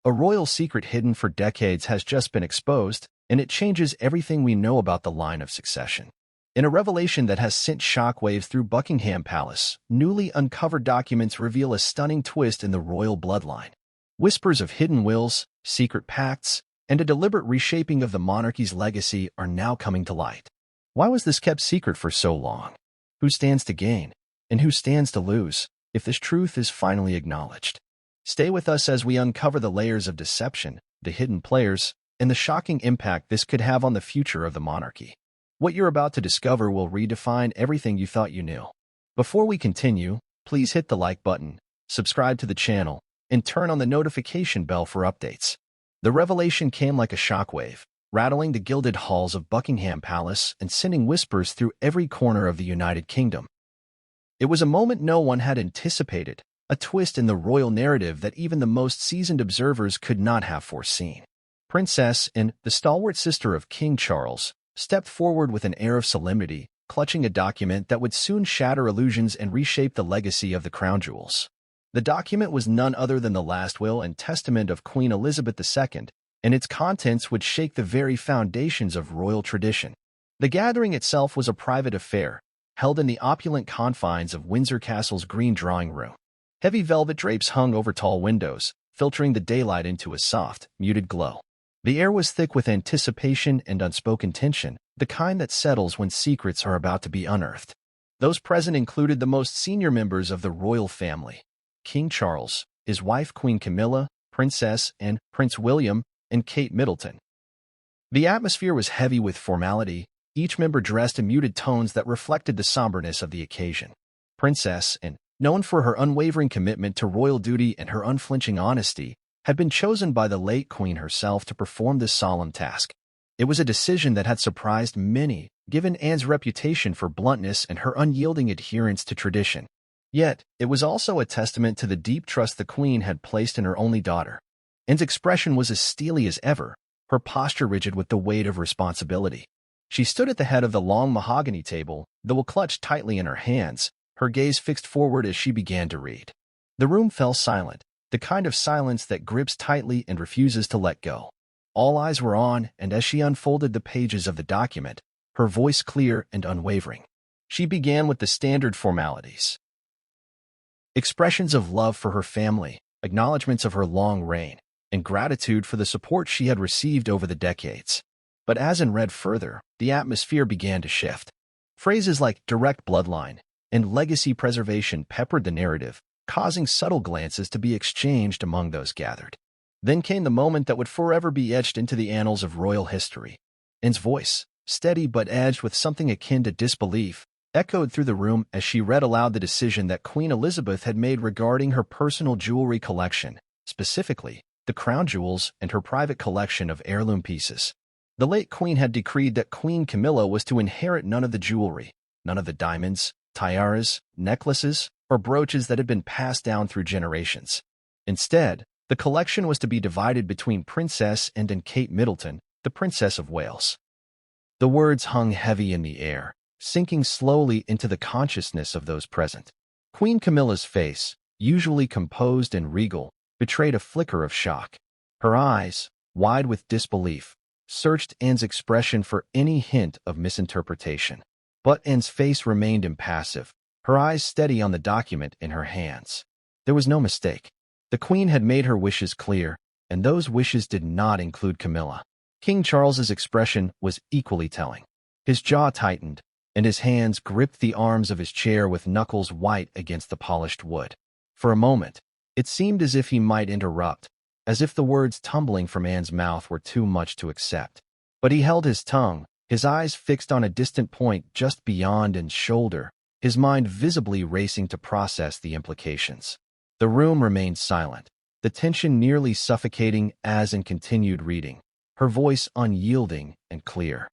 A royal secret hidden for decades has just been exposed, and it changes everything we know about the line of succession. In a revelation that has sent shockwaves through Buckingham Palace, newly uncovered documents reveal a stunning twist in the royal bloodline. Whispers of hidden wills, secret pacts, and a deliberate reshaping of the monarchy's legacy are now coming to light. Why was this kept secret for so long? Who stands to gain, and who stands to lose, if this truth is finally acknowledged? Stay with us as we uncover the layers of deception, the hidden players, and the shocking impact this could have on the future of the monarchy. What you're about to discover will redefine everything you thought you knew. Before we continue, please hit the like button, subscribe to the channel, and turn on the notification bell for updates. The revelation came like a shockwave, rattling the gilded halls of Buckingham Palace and sending whispers through every corner of the United Kingdom. It was a moment no one had anticipated, a twist in the royal narrative that even the most seasoned observers could not have foreseen. Princess Anne, the stalwart sister of King Charles, stepped forward with an air of solemnity, clutching a document that would soon shatter illusions and reshape the legacy of the crown jewels. The document was none other than the last will and testament of Queen Elizabeth II, and its contents would shake the very foundations of royal tradition. The gathering itself was a private affair, held in the opulent confines of Windsor Castle's green drawing room. Heavy velvet drapes hung over tall windows, filtering the daylight into a soft, muted glow. The air was thick with anticipation and unspoken tension, the kind that settles when secrets are about to be unearthed. Those present included the most senior members of the royal family: King Charles, his wife Queen Camilla, Princess Anne, Prince William, and Kate Middleton. The atmosphere was heavy with formality, each member dressed in muted tones that reflected the somberness of the occasion. Princess Anne, known for her unwavering commitment to royal duty and her unflinching honesty, had been chosen by the late Queen herself to perform this solemn task. It was a decision that had surprised many, given Anne's reputation for bluntness and her unyielding adherence to tradition. Yet, it was also a testament to the deep trust the Queen had placed in her only daughter. Anne's expression was as steely as ever, her posture rigid with the weight of responsibility. She stood at the head of the long mahogany table, the will clutched tightly in her hands, her gaze fixed forward as she began to read. The room fell silent, the kind of silence that grips tightly and refuses to let go. All eyes were on, and as she unfolded the pages of the document, her voice clear and unwavering, she began with the standard formalities. Expressions of love for her family, acknowledgments of her long reign, and gratitude for the support she had received over the decades. But as Anne read further, the atmosphere began to shift. Phrases like direct bloodline and legacy preservation peppered the narrative, causing subtle glances to be exchanged among those gathered. Then came the moment that would forever be etched into the annals of royal history. Anne's voice, steady but edged with something akin to disbelief, echoed through the room as she read aloud the decision that Queen Elizabeth had made regarding her personal jewelry collection, specifically the crown jewels and her private collection of heirloom pieces. The late Queen had decreed that Queen Camilla was to inherit none of the jewelry, none of the diamonds, tiaras, necklaces, or brooches that had been passed down through generations. Instead, the collection was to be divided between Princess Anne and Kate Middleton, the Princess of Wales. The words hung heavy in the air, sinking slowly into the consciousness of those present. Queen Camilla's face, usually composed and regal, betrayed a flicker of shock. Her eyes, wide with disbelief, searched Anne's expression for any hint of misinterpretation. But Anne's face remained impassive, her eyes steady on the document in her hands. There was no mistake. The Queen had made her wishes clear, and those wishes did not include Camilla. King Charles's expression was equally telling. His jaw tightened, and his hands gripped the arms of his chair with knuckles white against the polished wood. For a moment, it seemed as if he might interrupt, as if the words tumbling from Anne's mouth were too much to accept. But he held his tongue, his eyes fixed on a distant point just beyond Anne's shoulder, his mind visibly racing to process the implications. The room remained silent, the tension nearly suffocating as Anne continued reading, her voice unyielding and clear.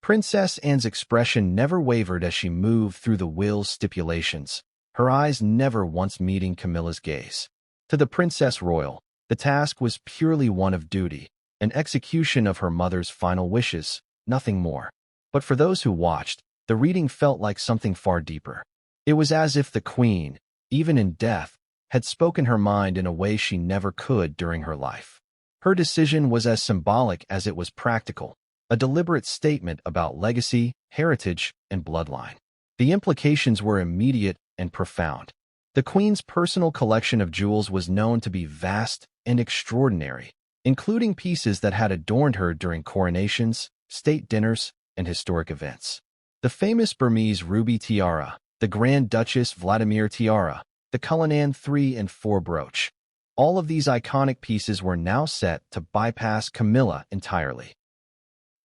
Princess Anne's expression never wavered as she moved through the will's stipulations, her eyes never once meeting Camilla's gaze. To the Princess Royal, the task was purely one of duty, an execution of her mother's final wishes, nothing more. But for those who watched, the reading felt like something far deeper. It was as if the Queen, even in death, had spoken her mind in a way she never could during her life. Her decision was as symbolic as it was practical, a deliberate statement about legacy, heritage, and bloodline. The implications were immediate and profound. The Queen's personal collection of jewels was known to be vast and extraordinary, including pieces that had adorned her during coronations, state dinners, and historic events. The famous Burmese ruby tiara, the Grand Duchess Vladimir tiara, the Cullinan 3 and 4 brooch. All of these iconic pieces were now set to bypass Camilla entirely.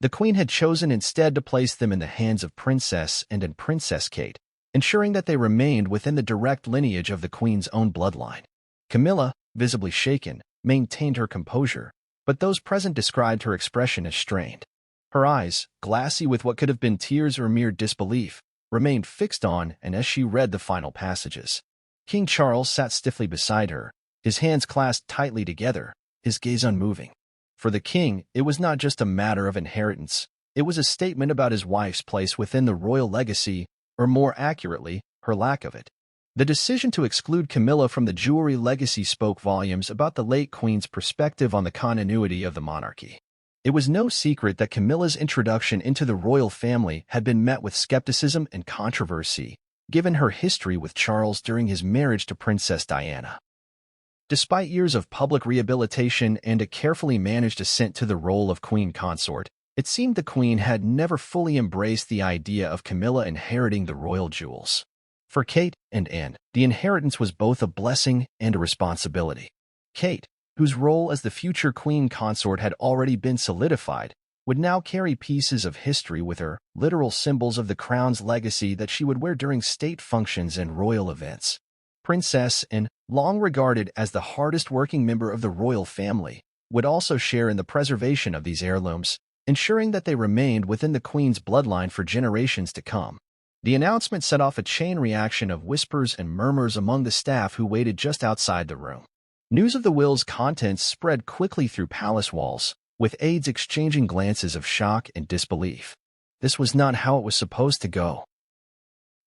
The Queen had chosen instead to place them in the hands of Princess and Princess Kate, ensuring that they remained within the direct lineage of the Queen's own bloodline. Camilla, visibly shaken, maintained her composure, but those present described her expression as strained. Her eyes, glassy with what could have been tears or mere disbelief, remained fixed on and as she read the final passages. King Charles sat stiffly beside her, his hands clasped tightly together, his gaze unmoving. For the king, it was not just a matter of inheritance. It was a statement about his wife's place within the royal legacy, or more accurately, her lack of it. The decision to exclude Camilla from the jewelry legacy spoke volumes about the late queen's perspective on the continuity of the monarchy. It was no secret that Camilla's introduction into the royal family had been met with skepticism and controversy, given her history with Charles during his marriage to Princess Diana. Despite years of public rehabilitation and a carefully managed ascent to the role of queen consort, it seemed the Queen had never fully embraced the idea of Camilla inheriting the royal jewels. For Kate and Anne, the inheritance was both a blessing and a responsibility. Kate, whose role as the future queen consort had already been solidified, would now carry pieces of history with her, literal symbols of the crown's legacy that she would wear during state functions and royal events. Princess Anne, long regarded as the hardest-working member of the royal family, would also share in the preservation of these heirlooms, ensuring that they remained within the Queen's bloodline for generations to come. The announcement set off a chain reaction of whispers and murmurs among the staff who waited just outside the room. News of the will's contents spread quickly through palace walls, with aides exchanging glances of shock and disbelief. This was not how it was supposed to go.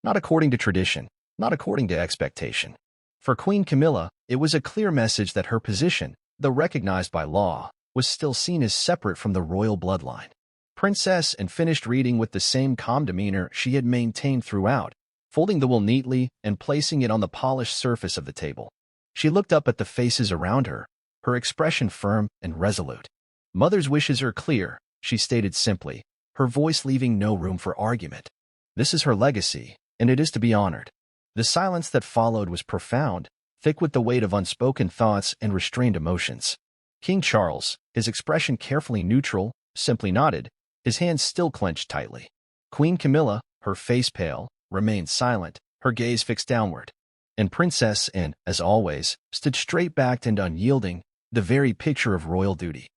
Not according to tradition, not according to expectation. For Queen Camilla, it was a clear message that her position, though recognized by law, was still seen as separate from the royal bloodline. Princess Anne finished reading with the same calm demeanor she had maintained throughout, folding the will neatly and placing it on the polished surface of the table. She looked up at the faces around her, her expression firm and resolute. "Mother's wishes are clear," she stated simply, her voice leaving no room for argument. "This is her legacy, and it is to be honored." The silence that followed was profound, thick with the weight of unspoken thoughts and restrained emotions. King Charles, his expression carefully neutral, simply nodded, his hands still clenched tightly. Queen Camilla, her face pale, remained silent, her gaze fixed downward. And Princess Anne, as always, stood straight-backed and unyielding, the very picture of royal duty.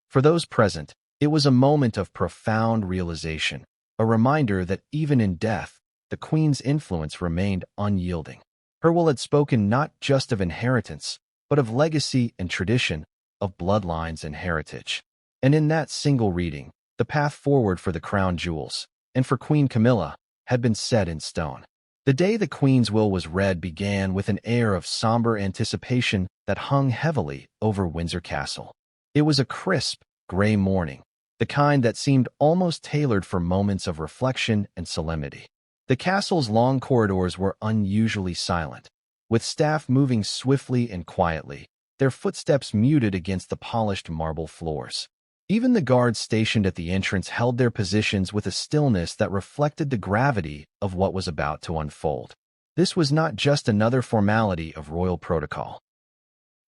For those present, it was a moment of profound realization, a reminder that even in death, the Queen's influence remained unyielding. Her will had spoken not just of inheritance, but of legacy and tradition, of bloodlines and heritage. And in that single reading, the path forward for the crown jewels, and for Queen Camilla, had been set in stone. The day the Queen's will was read began with an air of somber anticipation that hung heavily over Windsor Castle. It was a crisp, gray morning, the kind that seemed almost tailored for moments of reflection and solemnity. The castle's long corridors were unusually silent, with staff moving swiftly and quietly, their footsteps muted against the polished marble floors. Even the guards stationed at the entrance held their positions with a stillness that reflected the gravity of what was about to unfold. This was not just another formality of royal protocol.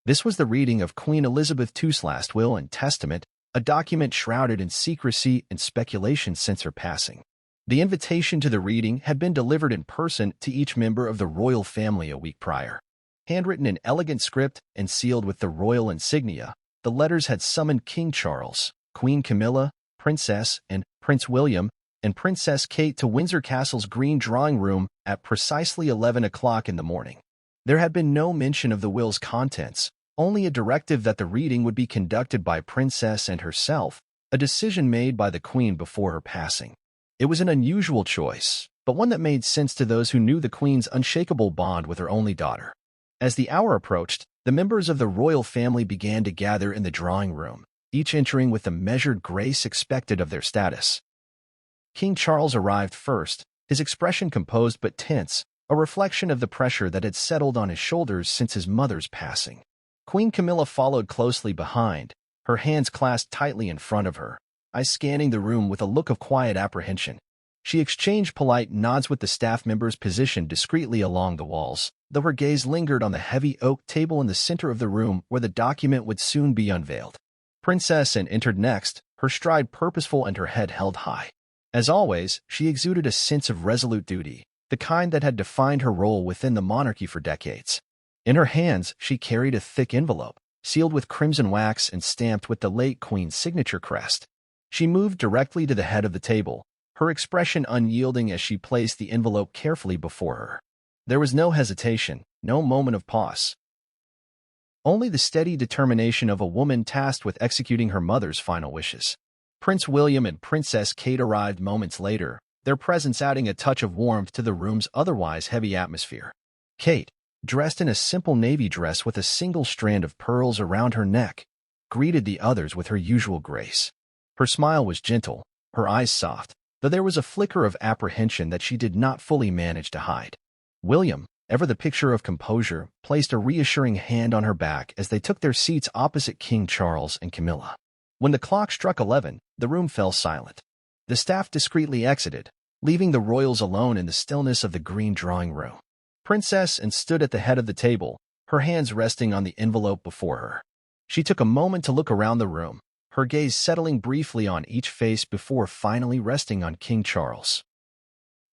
This was the reading of Queen Elizabeth II's last will and testament, a document shrouded in secrecy and speculation since her passing. The invitation to the reading had been delivered in person to each member of the royal family a week prior. Handwritten in elegant script and sealed with the royal insignia, the letters had summoned King Charles, Queen Camilla, Princess Anne, Prince William, and Princess Kate to Windsor Castle's green drawing room at precisely 11 o'clock in the morning. There had been no mention of the will's contents, only a directive that the reading would be conducted by Princess Anne herself, a decision made by the Queen before her passing. It was an unusual choice, but one that made sense to those who knew the Queen's unshakable bond with her only daughter. As the hour approached, the members of the royal family began to gather in the drawing room, each entering with the measured grace expected of their status. King Charles arrived first, his expression composed but tense, a reflection of the pressure that had settled on his shoulders since his mother's passing. Queen Camilla followed closely behind, her hands clasped tightly in front of her, eyes scanning the room with a look of quiet apprehension. She exchanged polite nods with the staff members positioned discreetly along the walls, though her gaze lingered on the heavy oak table in the center of the room where the document would soon be unveiled. Princess Anne entered next, her stride purposeful and her head held high. As always, she exuded a sense of resolute duty, the kind that had defined her role within the monarchy for decades. In her hands, she carried a thick envelope, sealed with crimson wax and stamped with the late Queen's signature crest. She moved directly to the head of the table, her expression unyielding as she placed the envelope carefully before her. There was no hesitation, no moment of pause. Only the steady determination of a woman tasked with executing her mother's final wishes. Prince William and Princess Kate arrived moments later, their presence adding a touch of warmth to the room's otherwise heavy atmosphere. Kate, dressed in a simple navy dress with a single strand of pearls around her neck, greeted the others with her usual grace. Her smile was gentle, her eyes soft, though there was a flicker of apprehension that she did not fully manage to hide. William, ever the picture of composure, placed a reassuring hand on her back as they took their seats opposite King Charles and Camilla. When the clock struck 11, the room fell silent. The staff discreetly exited, leaving the royals alone in the stillness of the green drawing room. Princess Anne stood at the head of the table, her hands resting on the envelope before her. She took a moment to look around the room, her gaze settling briefly on each face before finally resting on King Charles.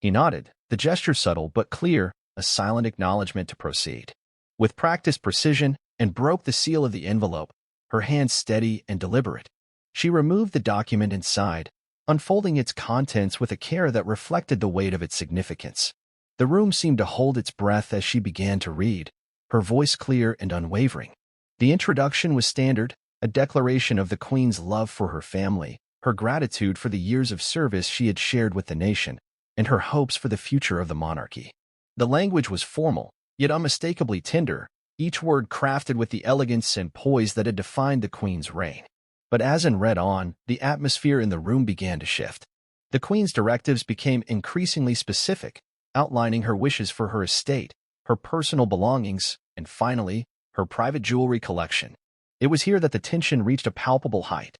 He nodded, the gesture subtle but clear, a silent acknowledgement to proceed. With practiced precision, Anne broke the seal of the envelope, her hands steady and deliberate. She removed the document inside, unfolding its contents with a care that reflected the weight of its significance. The room seemed to hold its breath as she began to read, her voice clear and unwavering. The introduction was standard, a declaration of the Queen's love for her family, her gratitude for the years of service she had shared with the nation, and her hopes for the future of the monarchy. The language was formal, yet unmistakably tender, each word crafted with the elegance and poise that had defined the Queen's reign. But as Anne read on, the atmosphere in the room began to shift. The Queen's directives became increasingly specific, outlining her wishes for her estate, her personal belongings, and finally, her private jewelry collection. It was here that the tension reached a palpable height.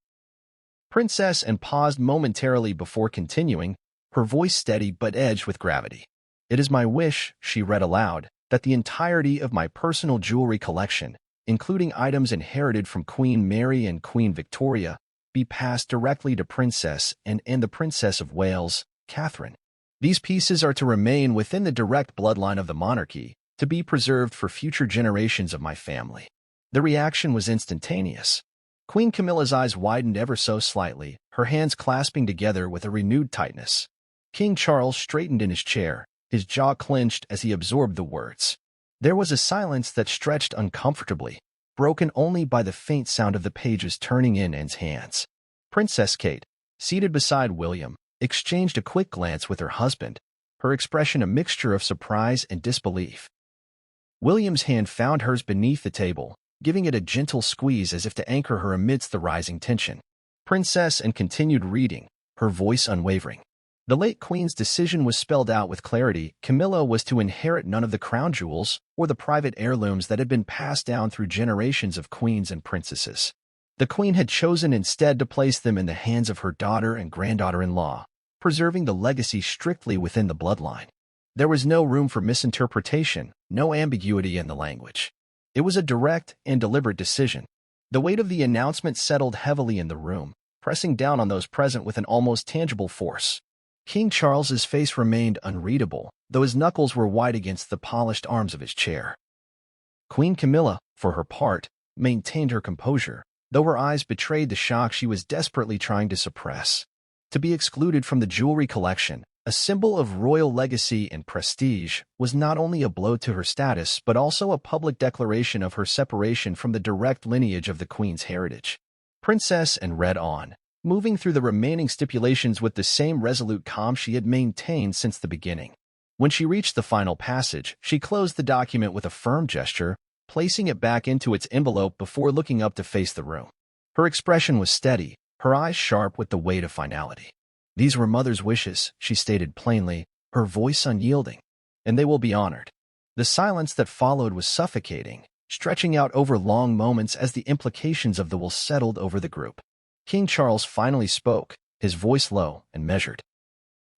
Princess Anne paused momentarily before continuing, her voice steady but edged with gravity. "It is my wish," she read aloud, "that the entirety of my personal jewelry collection, including items inherited from Queen Mary and Queen Victoria, be passed directly to Princess Anne and the Princess of Wales, Catherine. These pieces are to remain within the direct bloodline of the monarchy, to be preserved for future generations of my family." The reaction was instantaneous. Queen Camilla's eyes widened ever so slightly, her hands clasping together with a renewed tightness. King Charles straightened in his chair, his jaw clenched as he absorbed the words. There was a silence that stretched uncomfortably, broken only by the faint sound of the pages turning in Anne's hands. Princess Kate, seated beside William, exchanged a quick glance with her husband, her expression a mixture of surprise and disbelief. William's hand found hers beneath the table, giving it a gentle squeeze as if to anchor her amidst the rising tension. Princess Anne continued reading, her voice unwavering. The late Queen's decision was spelled out with clarity. Camilla was to inherit none of the crown jewels or the private heirlooms that had been passed down through generations of queens and princesses. The Queen had chosen instead to place them in the hands of her daughter and granddaughter-in-law, preserving the legacy strictly within the bloodline. There was no room for misinterpretation, no ambiguity in the language. It was a direct and deliberate decision. The weight of the announcement settled heavily in the room, pressing down on those present with an almost tangible force. King Charles's face remained unreadable, though his knuckles were white against the polished arms of his chair. Queen Camilla, for her part, maintained her composure, though her eyes betrayed the shock she was desperately trying to suppress. To be excluded from the jewelry collection, a symbol of royal legacy and prestige, was not only a blow to her status but also a public declaration of her separation from the direct lineage of the Queen's heritage. Princess Anne read on, moving through the remaining stipulations with the same resolute calm she had maintained since the beginning. When she reached the final passage, she closed the document with a firm gesture, placing it back into its envelope before looking up to face the room. Her expression was steady, her eyes sharp with the weight of finality. "These were Mother's wishes," she stated plainly, her voice unyielding, "and they will be honored." The silence that followed was suffocating, stretching out over long moments as the implications of the will settled over the group. King Charles finally spoke, his voice low and measured.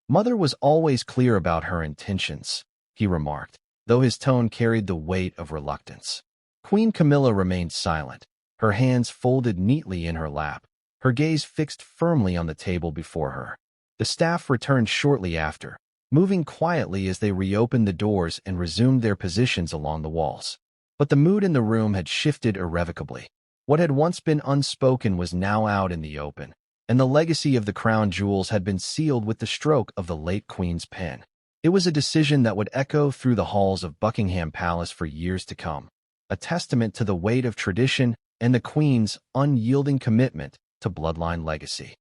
"Mother was always clear about her intentions," he remarked, though his tone carried the weight of reluctance. Queen Camilla remained silent, her hands folded neatly in her lap, her gaze fixed firmly on the table before her. The staff returned shortly after, moving quietly as they reopened the doors and resumed their positions along the walls. But the mood in the room had shifted irrevocably. What had once been unspoken was now out in the open, and the legacy of the crown jewels had been sealed with the stroke of the late Queen's pen. It was a decision that would echo through the halls of Buckingham Palace for years to come, a testament to the weight of tradition and the Queen's unyielding commitment to bloodline legacy.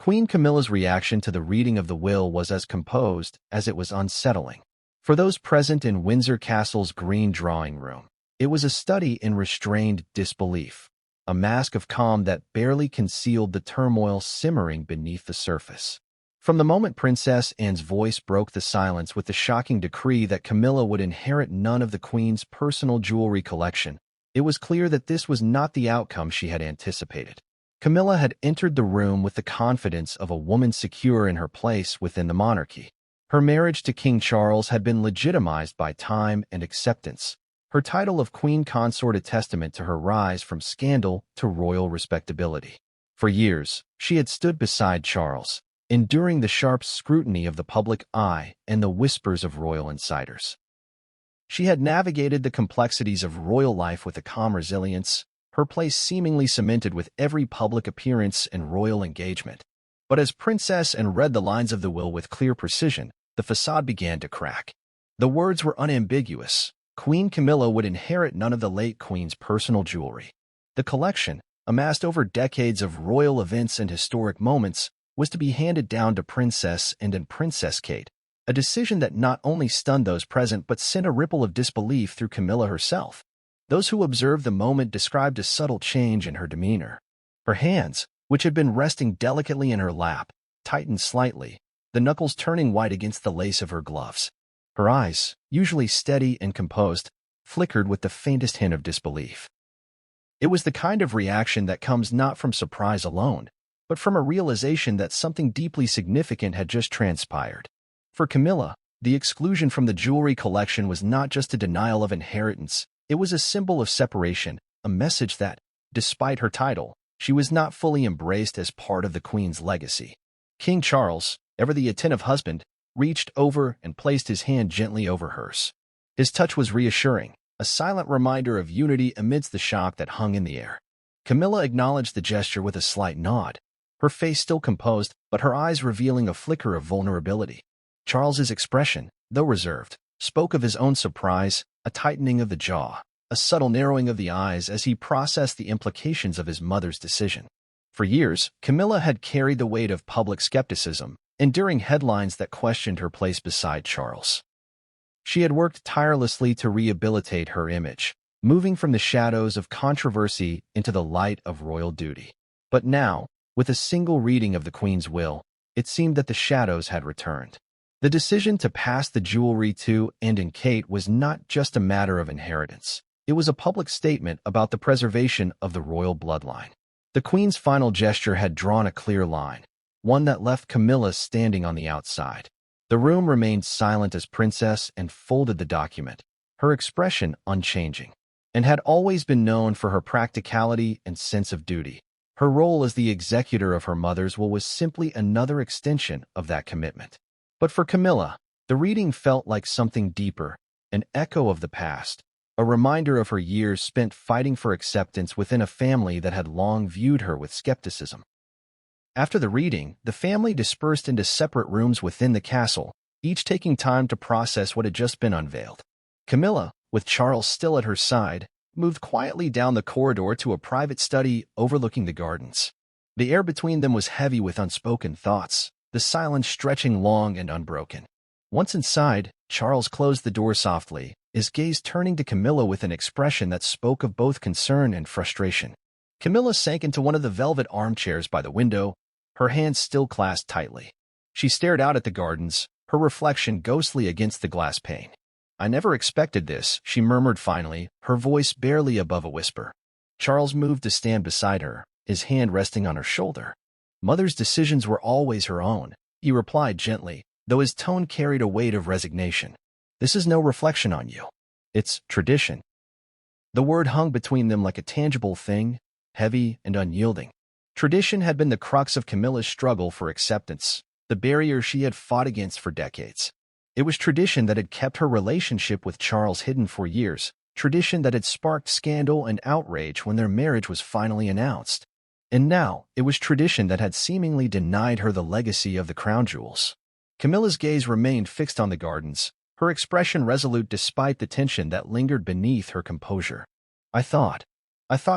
Queen Camilla's reaction to the reading of the will was as composed as it was unsettling. For those present in Windsor Castle's green drawing room, it was a study in restrained disbelief, a mask of calm that barely concealed the turmoil simmering beneath the surface. From the moment Princess Anne's voice broke the silence with the shocking decree that Camilla would inherit none of the Queen's personal jewelry collection, it was clear that this was not the outcome she had anticipated. Camilla had entered the room with the confidence of a woman secure in her place within the monarchy. Her marriage to King Charles had been legitimized by time and acceptance, her title of Queen Consort a testament to her rise from scandal to royal respectability. For years, she had stood beside Charles, enduring the sharp scrutiny of the public eye and the whispers of royal insiders. She had navigated the complexities of royal life with a calm resilience, her place seemingly cemented with every public appearance and royal engagement. But as Princess Anne read the lines of the will with clear precision, the facade began to crack. The words were unambiguous. Queen Camilla would inherit none of the late Queen's personal jewelry. The collection, amassed over decades of royal events and historic moments, was to be handed down to Princess Anne and Princess Kate, a decision that not only stunned those present but sent a ripple of disbelief through Camilla herself. Those who observed the moment described a subtle change in her demeanor. Her hands, which had been resting delicately in her lap, tightened slightly, the knuckles turning white against the lace of her gloves. Her eyes, usually steady and composed, flickered with the faintest hint of disbelief. It was the kind of reaction that comes not from surprise alone, but from a realization that something deeply significant had just transpired. For Camilla, the exclusion from the jewelry collection was not just a denial of inheritance, it was a symbol of separation, a message that, despite her title, she was not fully embraced as part of the Queen's legacy. King Charles, ever the attentive husband, reached over and placed his hand gently over hers. His touch was reassuring, a silent reminder of unity amidst the shock that hung in the air. Camilla acknowledged the gesture with a slight nod, her face still composed, but her eyes revealing a flicker of vulnerability. Charles's expression, though reserved, spoke of his own surprise, a tightening of the jaw, a subtle narrowing of the eyes as he processed the implications of his mother's decision. For years, Camilla had carried the weight of public skepticism, enduring headlines that questioned her place beside Charles. She had worked tirelessly to rehabilitate her image, moving from the shadows of controversy into the light of royal duty. But now, with a single reading of the Queen's will, it seemed that the shadows had returned. The decision to pass the jewelry to Anne and Kate was not just a matter of inheritance. It was a public statement about the preservation of the royal bloodline. The Queen's final gesture had drawn a clear line, one that left Camilla standing on the outside. The room remained silent as Princess Anne folded the document, her expression unchanging. Anne had always been known for her practicality and sense of duty. Her role as the executor of her mother's will was simply another extension of that commitment. But for Camilla, the reading felt like something deeper, an echo of the past, a reminder of her years spent fighting for acceptance within a family that had long viewed her with skepticism. After the reading, the family dispersed into separate rooms within the castle, each taking time to process what had just been unveiled. Camilla, with Charles still at her side, moved quietly down the corridor to a private study overlooking the gardens. The air between them was heavy with unspoken thoughts, the silence stretching long and unbroken. Once inside, Charles closed the door softly, his gaze turning to Camilla with an expression that spoke of both concern and frustration. Camilla sank into one of the velvet armchairs by the window, her hands still clasped tightly. She stared out at the gardens, her reflection ghostly against the glass pane. "I never expected this," she murmured finally, her voice barely above a whisper. Charles moved to stand beside her, his hand resting on her shoulder. "Mother's decisions were always her own," he replied gently, though his tone carried a weight of resignation. "This is no reflection on you. It's tradition." The word hung between them like a tangible thing, heavy and unyielding. Tradition had been the crux of Camilla's struggle for acceptance, the barrier she had fought against for decades. It was tradition that had kept her relationship with Charles hidden for years, tradition that had sparked scandal and outrage when their marriage was finally announced. And now, it was tradition that had seemingly denied her the legacy of the crown jewels. Camilla's gaze remained fixed on the gardens, her expression resolute despite the tension that lingered beneath her composure. I thought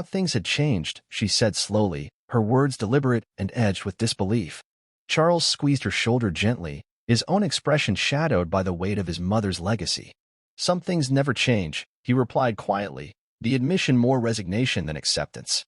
things had changed," she said slowly, her words deliberate and edged with disbelief. Charles squeezed her shoulder gently, his own expression shadowed by the weight of his mother's legacy. "Some things never change," he replied quietly, the admission more resignation than acceptance.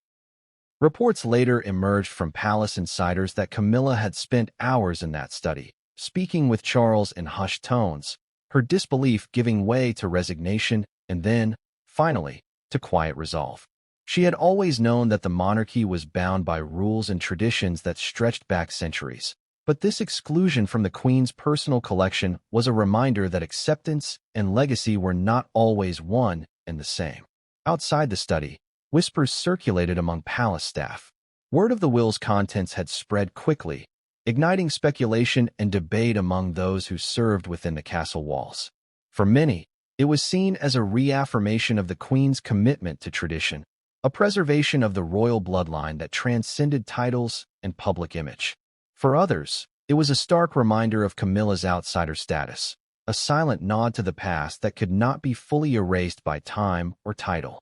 Reports later emerged from palace insiders that Camilla had spent hours in that study, speaking with Charles in hushed tones, her disbelief giving way to resignation and then, finally, to quiet resolve. She had always known that the monarchy was bound by rules and traditions that stretched back centuries, but this exclusion from the Queen's personal collection was a reminder that acceptance and legacy were not always one and the same. Outside the study, whispers circulated among palace staff. Word of the will's contents had spread quickly, igniting speculation and debate among those who served within the castle walls. For many, it was seen as a reaffirmation of the Queen's commitment to tradition, a preservation of the royal bloodline that transcended titles and public image. For others, it was a stark reminder of Camilla's outsider status, a silent nod to the past that could not be fully erased by time or title.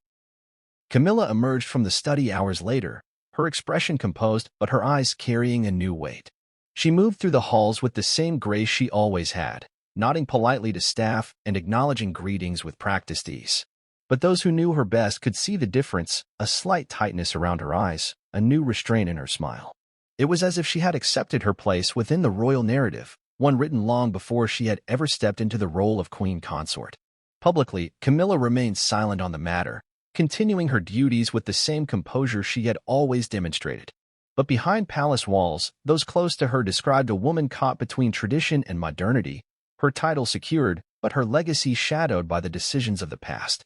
Camilla emerged from the study hours later, her expression composed but her eyes carrying a new weight. She moved through the halls with the same grace she always had, nodding politely to staff and acknowledging greetings with practiced ease. But those who knew her best could see the difference, a slight tightness around her eyes, a new restraint in her smile. It was as if she had accepted her place within the royal narrative, one written long before she had ever stepped into the role of queen consort. Publicly, Camilla remained silent on the matter, continuing her duties with the same composure she had always demonstrated. But behind palace walls, those close to her described a woman caught between tradition and modernity, her title secured, but her legacy shadowed by the decisions of the past.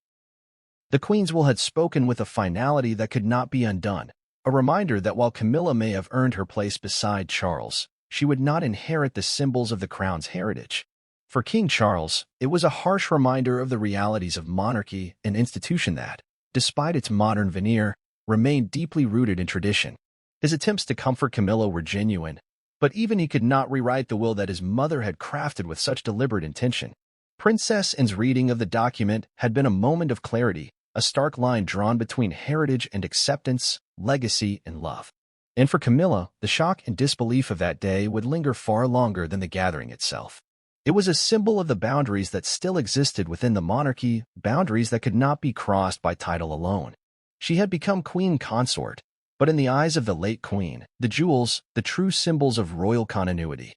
The Queen's will had spoken with a finality that could not be undone, a reminder that while Camilla may have earned her place beside Charles, she would not inherit the symbols of the crown's heritage. For King Charles, it was a harsh reminder of the realities of monarchy, an institution that, despite its modern veneer, remained deeply rooted in tradition. His attempts to comfort Camilla were genuine, but even he could not rewrite the will that his mother had crafted with such deliberate intention. Princess Anne's reading of the document had been a moment of clarity, a stark line drawn between heritage and acceptance, legacy and love. And for Camilla, the shock and disbelief of that day would linger far longer than the gathering itself. It was a symbol of the boundaries that still existed within the monarchy, boundaries that could not be crossed by title alone. She had become queen consort, but in the eyes of the late queen, the jewels, the true symbols of royal continuity,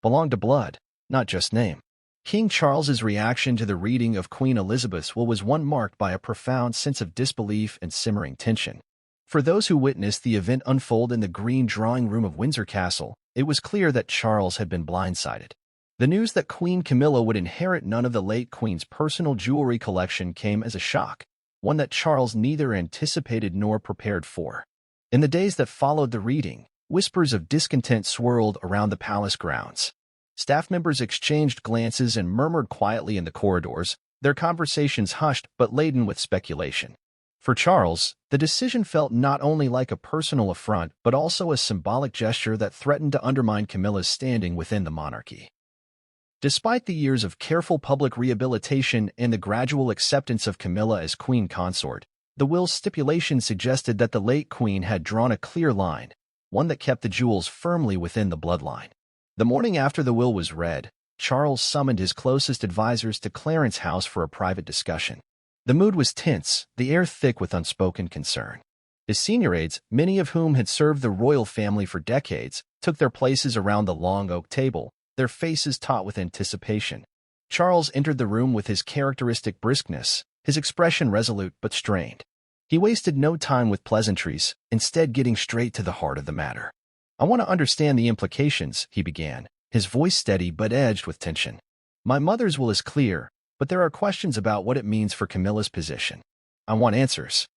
belonged to blood, not just name. King Charles's reaction to the reading of Queen Elizabeth's will was one marked by a profound sense of disbelief and simmering tension. For those who witnessed the event unfold in the green drawing room of Windsor Castle, it was clear that Charles had been blindsided. The news that Queen Camilla would inherit none of the late Queen's personal jewelry collection came as a shock, one that Charles neither anticipated nor prepared for. In the days that followed the reading, whispers of discontent swirled around the palace grounds. Staff members exchanged glances and murmured quietly in the corridors, their conversations hushed but laden with speculation. For Charles, the decision felt not only like a personal affront but also a symbolic gesture that threatened to undermine Camilla's standing within the monarchy. Despite the years of careful public rehabilitation and the gradual acceptance of Camilla as queen consort, the will's stipulation suggested that the late queen had drawn a clear line, one that kept the jewels firmly within the bloodline. The morning after the will was read, Charles summoned his closest advisors to Clarence's house for a private discussion. The mood was tense, the air thick with unspoken concern. His senior aides, many of whom had served the royal family for decades, took their places around the long oak table, their faces taut with anticipation. Charles entered the room with his characteristic briskness, his expression resolute but strained. He wasted no time with pleasantries, instead getting straight to the heart of the matter. "I want to understand the implications," he began, his voice steady but edged with tension. "My mother's will is clear, but there are questions about what it means for Camilla's position. I want answers."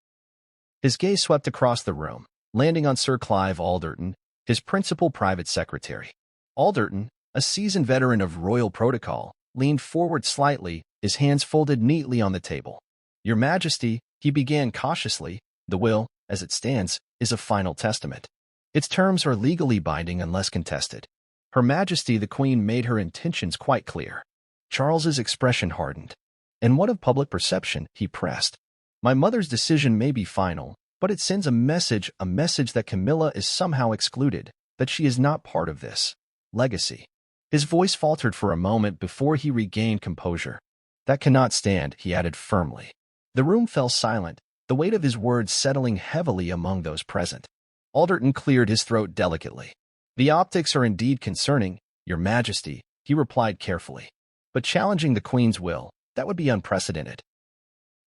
His gaze swept across the room, landing on Sir Clive Alderton, his principal private secretary. Alderton, a seasoned veteran of royal protocol, leaned forward slightly, his hands folded neatly on the table. "Your Majesty," he began cautiously, "the will, as it stands, is a final testament. Its terms are legally binding unless contested. Her Majesty the Queen made her intentions quite clear." Charles's expression hardened. "And what of public perception?" he pressed. "My mother's decision may be final, but it sends a message that Camilla is somehow excluded, that she is not part of this legacy." His voice faltered for a moment before he regained composure. "That cannot stand," he added firmly. The room fell silent, the weight of his words settling heavily among those present. Alderton cleared his throat delicately. "The optics are indeed concerning, Your Majesty," he replied carefully. "But challenging the Queen's will, that would be unprecedented.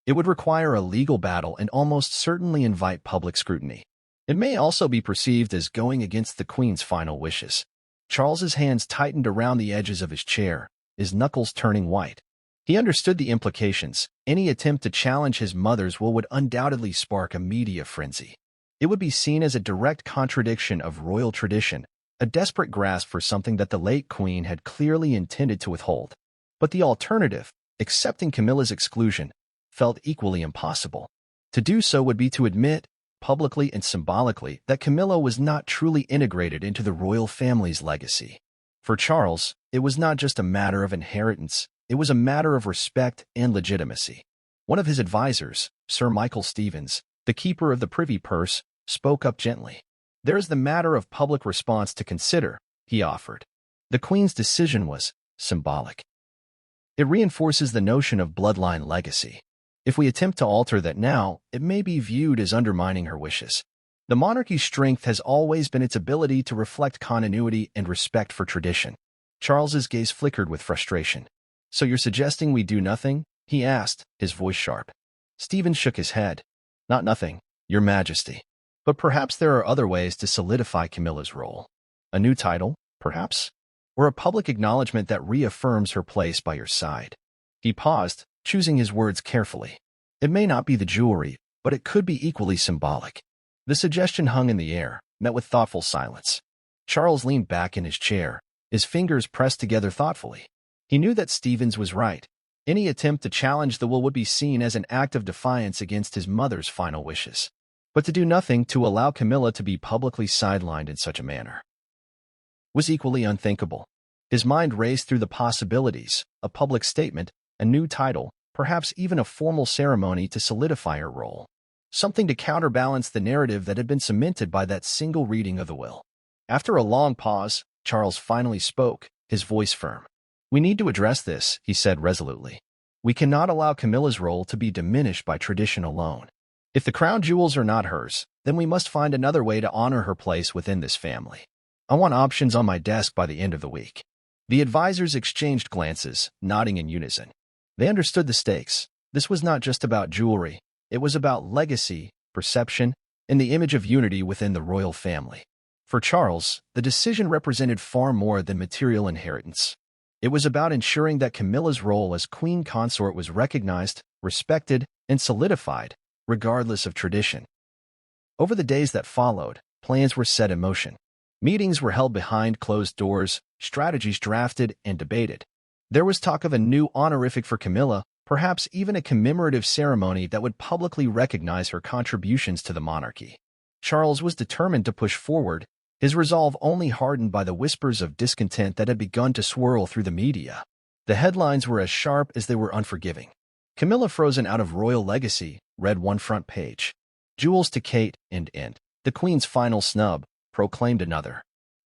It would require a legal battle and almost certainly invite public scrutiny. It may also be perceived as going against the Queen's final wishes." Charles's hands tightened around the edges of his chair, his knuckles turning white. He understood the implications. Any attempt to challenge his mother's will would undoubtedly spark a media frenzy. It would be seen as a direct contradiction of royal tradition, a desperate grasp for something that the late Queen had clearly intended to withhold. But the alternative, accepting Camilla's exclusion, felt equally impossible. To do so would be to admit, publicly and symbolically, that Camilla was not truly integrated into the royal family's legacy. For Charles, it was not just a matter of inheritance, it was a matter of respect and legitimacy. One of his advisors, Sir Michael Stevens, the keeper of the privy purse, spoke up gently. "There is the matter of public response to consider," he offered. "The Queen's decision was symbolic. It reinforces the notion of bloodline legacy. If we attempt to alter that now, it may be viewed as undermining her wishes. The monarchy's strength has always been its ability to reflect continuity and respect for tradition." Charles's gaze flickered with frustration. "So you're suggesting we do nothing?" he asked, his voice sharp. Stephen shook his head. "Not nothing, Your Majesty. But perhaps there are other ways to solidify Camilla's role. A new title, perhaps? Or a public acknowledgement that reaffirms her place by your side." He paused, choosing his words carefully. "It may not be the jewelry, but it could be equally symbolic." The suggestion hung in the air, met with thoughtful silence. Charles leaned back in his chair, his fingers pressed together thoughtfully. He knew that Stevens was right. Any attempt to challenge the will would be seen as an act of defiance against his mother's final wishes. But to do nothing to allow Camilla to be publicly sidelined in such a manner was equally unthinkable. His mind raced through the possibilities: a public statement, a new title, perhaps even a formal ceremony to solidify her role. Something to counterbalance the narrative that had been cemented by that single reading of the will. After a long pause, Charles finally spoke, his voice firm. "We need to address this," he said resolutely. "We cannot allow Camilla's role to be diminished by tradition alone. If the crown jewels are not hers, then we must find another way to honor her place within this family. I want options on my desk by the end of the week." The advisors exchanged glances, nodding in unison. They understood the stakes. This was not just about jewelry. It was about legacy, perception, and the image of unity within the royal family. For Charles, the decision represented far more than material inheritance. It was about ensuring that Camilla's role as queen consort was recognized, respected, and solidified, regardless of tradition. Over the days that followed, plans were set in motion. Meetings were held behind closed doors, strategies drafted and debated. There was talk of a new honorific for Camilla, perhaps even a commemorative ceremony that would publicly recognize her contributions to the monarchy. Charles was determined to push forward, his resolve only hardened by the whispers of discontent that had begun to swirl through the media. The headlines were as sharp as they were unforgiving. "Camilla frozen out of royal legacy," read one front page. "Jewels to Kate and the Queen's final snub," proclaimed another.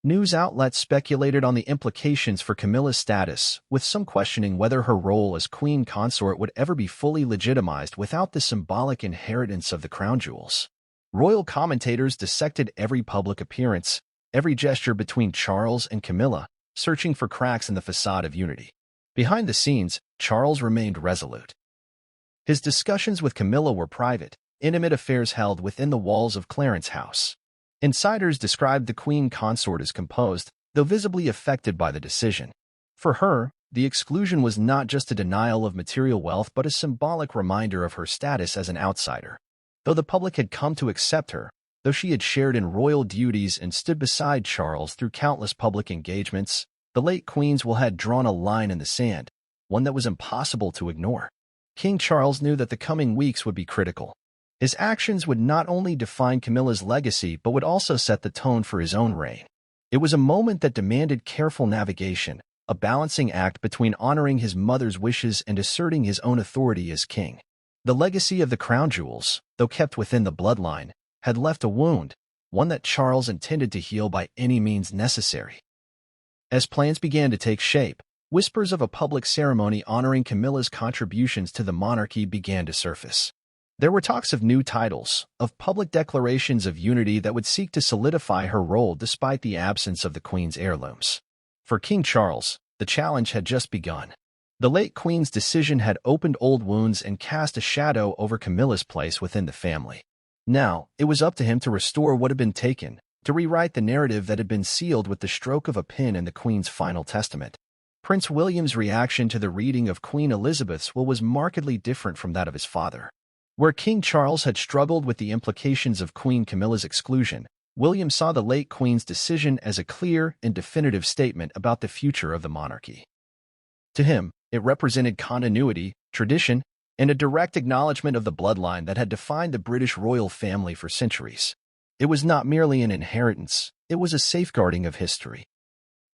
News outlets speculated on the implications for Camilla's status, with some questioning whether her role as queen consort would ever be fully legitimized without the symbolic inheritance of the crown jewels. Royal commentators dissected every public appearance, every gesture between Charles and Camilla, searching for cracks in the facade of unity. Behind the scenes, Charles remained resolute. His discussions with Camilla were private, intimate affairs held within the walls of Clarence House. Insiders described the queen consort as composed, though visibly affected by the decision. For her, the exclusion was not just a denial of material wealth but a symbolic reminder of her status as an outsider. Though the public had come to accept her, though she had shared in royal duties and stood beside Charles through countless public engagements, the late queen's will had drawn a line in the sand, one that was impossible to ignore. King Charles knew that the coming weeks would be critical. His actions would not only define Camilla's legacy but would also set the tone for his own reign. It was a moment that demanded careful navigation, a balancing act between honoring his mother's wishes and asserting his own authority as king. The legacy of the crown jewels, though kept within the bloodline, had left a wound, one that Charles intended to heal by any means necessary. As plans began to take shape, whispers of a public ceremony honoring Camilla's contributions to the monarchy began to surface. There were talks of new titles, of public declarations of unity that would seek to solidify her role despite the absence of the Queen's heirlooms. For King Charles, the challenge had just begun. The late Queen's decision had opened old wounds and cast a shadow over Camilla's place within the family. Now, it was up to him to restore what had been taken, to rewrite the narrative that had been sealed with the stroke of a pen in the Queen's final testament. Prince William's reaction to the reading of Queen Elizabeth's will was markedly different from that of his father. Where King Charles had struggled with the implications of Queen Camilla's exclusion, William saw the late Queen's decision as a clear and definitive statement about the future of the monarchy. To him, it represented continuity, tradition, and a direct acknowledgement of the bloodline that had defined the British royal family for centuries. It was not merely an inheritance, it was a safeguarding of history.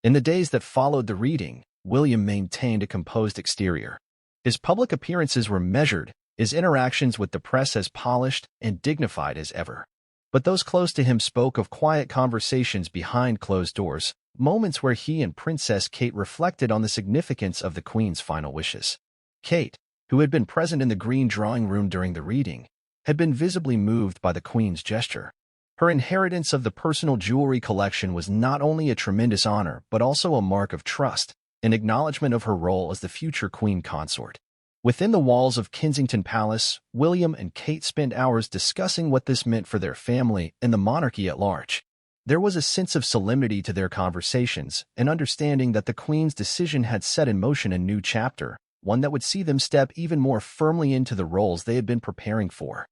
In the days that followed the reading, William maintained a composed exterior. His public appearances were measured, his interactions with the press as polished and dignified as ever. But those close to him spoke of quiet conversations behind closed doors, moments where he and Princess Kate reflected on the significance of the Queen's final wishes. Kate, who had been present in the green drawing room during the reading, had been visibly moved by the Queen's gesture. Her inheritance of the personal jewelry collection was not only a tremendous honor but also a mark of trust, an acknowledgement of her role as the future Queen consort. Within the walls of Kensington Palace, William and Kate spent hours discussing what this meant for their family and the monarchy at large. There was a sense of solemnity to their conversations, an understanding that the Queen's decision had set in motion a new chapter, one that would see them step even more firmly into the roles they had been preparing for.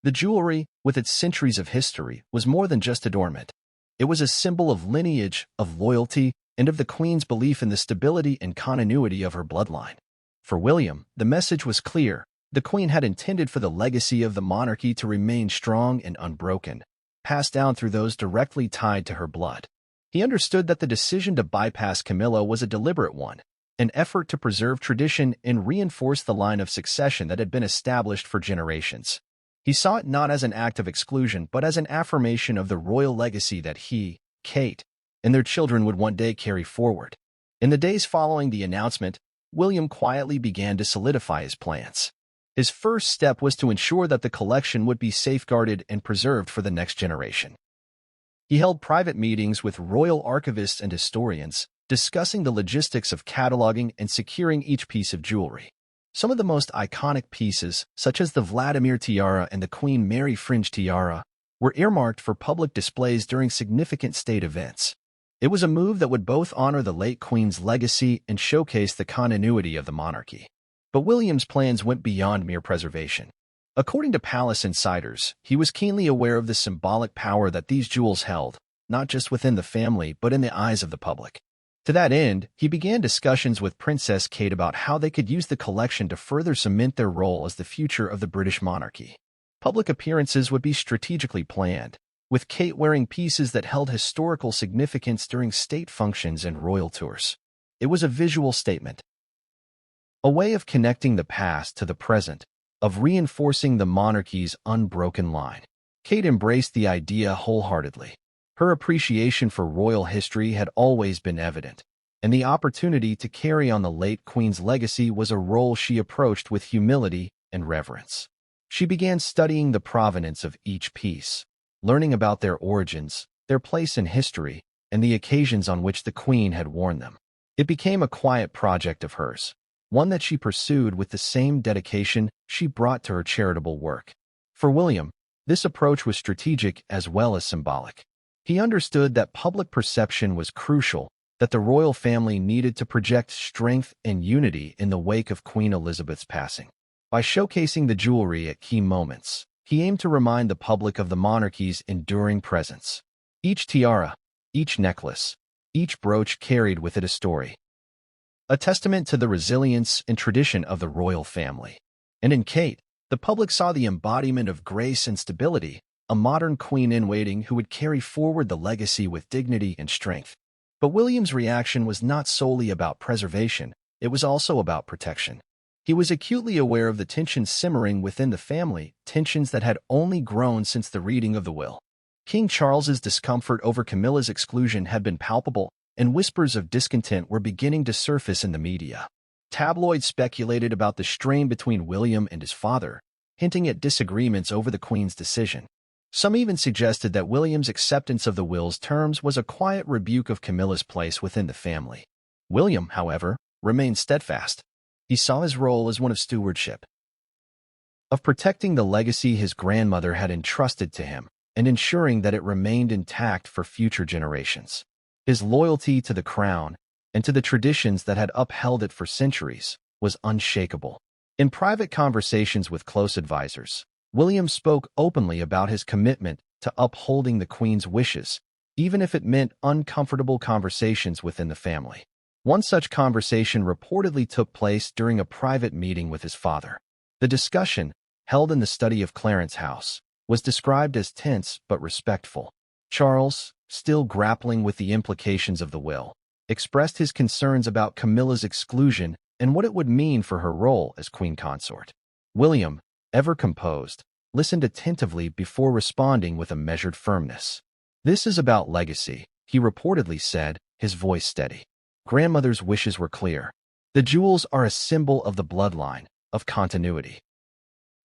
The jewelry, with its centuries of history, was more than just adornment. It was a symbol of lineage, of loyalty, and of the Queen's belief in the stability and continuity of her bloodline. For William, the message was clear. The Queen had intended for the legacy of the monarchy to remain strong and unbroken, passed down through those directly tied to her blood. He understood that the decision to bypass Camilla was a deliberate one, an effort to preserve tradition and reinforce the line of succession that had been established for generations. He saw it not as an act of exclusion but as an affirmation of the royal legacy that he, Kate, and their children would one day carry forward. In the days following the announcement, William quietly began to solidify his plans. His first step was to ensure that the collection would be safeguarded and preserved for the next generation. He held private meetings with royal archivists and historians, discussing the logistics of cataloging and securing each piece of jewelry. Some of the most iconic pieces, such as the Vladimir tiara and the Queen Mary fringe tiara, were earmarked for public displays during significant state events. It was a move that would both honor the late Queen's legacy and showcase the continuity of the monarchy. But William's plans went beyond mere preservation. According to palace insiders, he was keenly aware of the symbolic power that these jewels held, not just within the family but in the eyes of the public. To that end, he began discussions with Princess Kate about how they could use the collection to further cement their role as the future of the British monarchy. Public appearances would be strategically planned, with Kate wearing pieces that held historical significance during state functions and royal tours. It was a visual statement, a way of connecting the past to the present, of reinforcing the monarchy's unbroken line. Kate embraced the idea wholeheartedly. Her appreciation for royal history had always been evident, and the opportunity to carry on the late Queen's legacy was a role she approached with humility and reverence. She began studying the provenance of each piece, learning about their origins, their place in history, and the occasions on which the Queen had worn them. It became a quiet project of hers, one that she pursued with the same dedication she brought to her charitable work. For William, this approach was strategic as well as symbolic. He understood that public perception was crucial, that the royal family needed to project strength and unity in the wake of Queen Elizabeth's passing. By showcasing the jewelry at key moments, he aimed to remind the public of the monarchy's enduring presence. Each tiara, each necklace, each brooch carried with it a story, a testament to the resilience and tradition of the royal family. And in Kate, the public saw the embodiment of grace and stability, a modern queen-in-waiting who would carry forward the legacy with dignity and strength. But William's reaction was not solely about preservation, it was also about protection. He was acutely aware of the tensions simmering within the family, tensions that had only grown since the reading of the will. King Charles's discomfort over Camilla's exclusion had been palpable, and whispers of discontent were beginning to surface in the media. Tabloids speculated about the strain between William and his father, hinting at disagreements over the Queen's decision. Some even suggested that William's acceptance of the will's terms was a quiet rebuke of Camilla's place within the family. William, however, remained steadfast. He saw his role as one of stewardship, of protecting the legacy his grandmother had entrusted to him, and ensuring that it remained intact for future generations. His loyalty to the crown, and to the traditions that had upheld it for centuries, was unshakable. In private conversations with close advisors, William spoke openly about his commitment to upholding the Queen's wishes, even if it meant uncomfortable conversations within the family. One such conversation reportedly took place during a private meeting with his father. The discussion, held in the study of Clarence House, was described as tense but respectful. Charles, still grappling with the implications of the will, expressed his concerns about Camilla's exclusion and what it would mean for her role as queen consort. William, ever composed, listened attentively before responding with a measured firmness. "This is about legacy," he reportedly said, his voice steady. "Grandmother's wishes were clear. The jewels are a symbol of the bloodline, of continuity.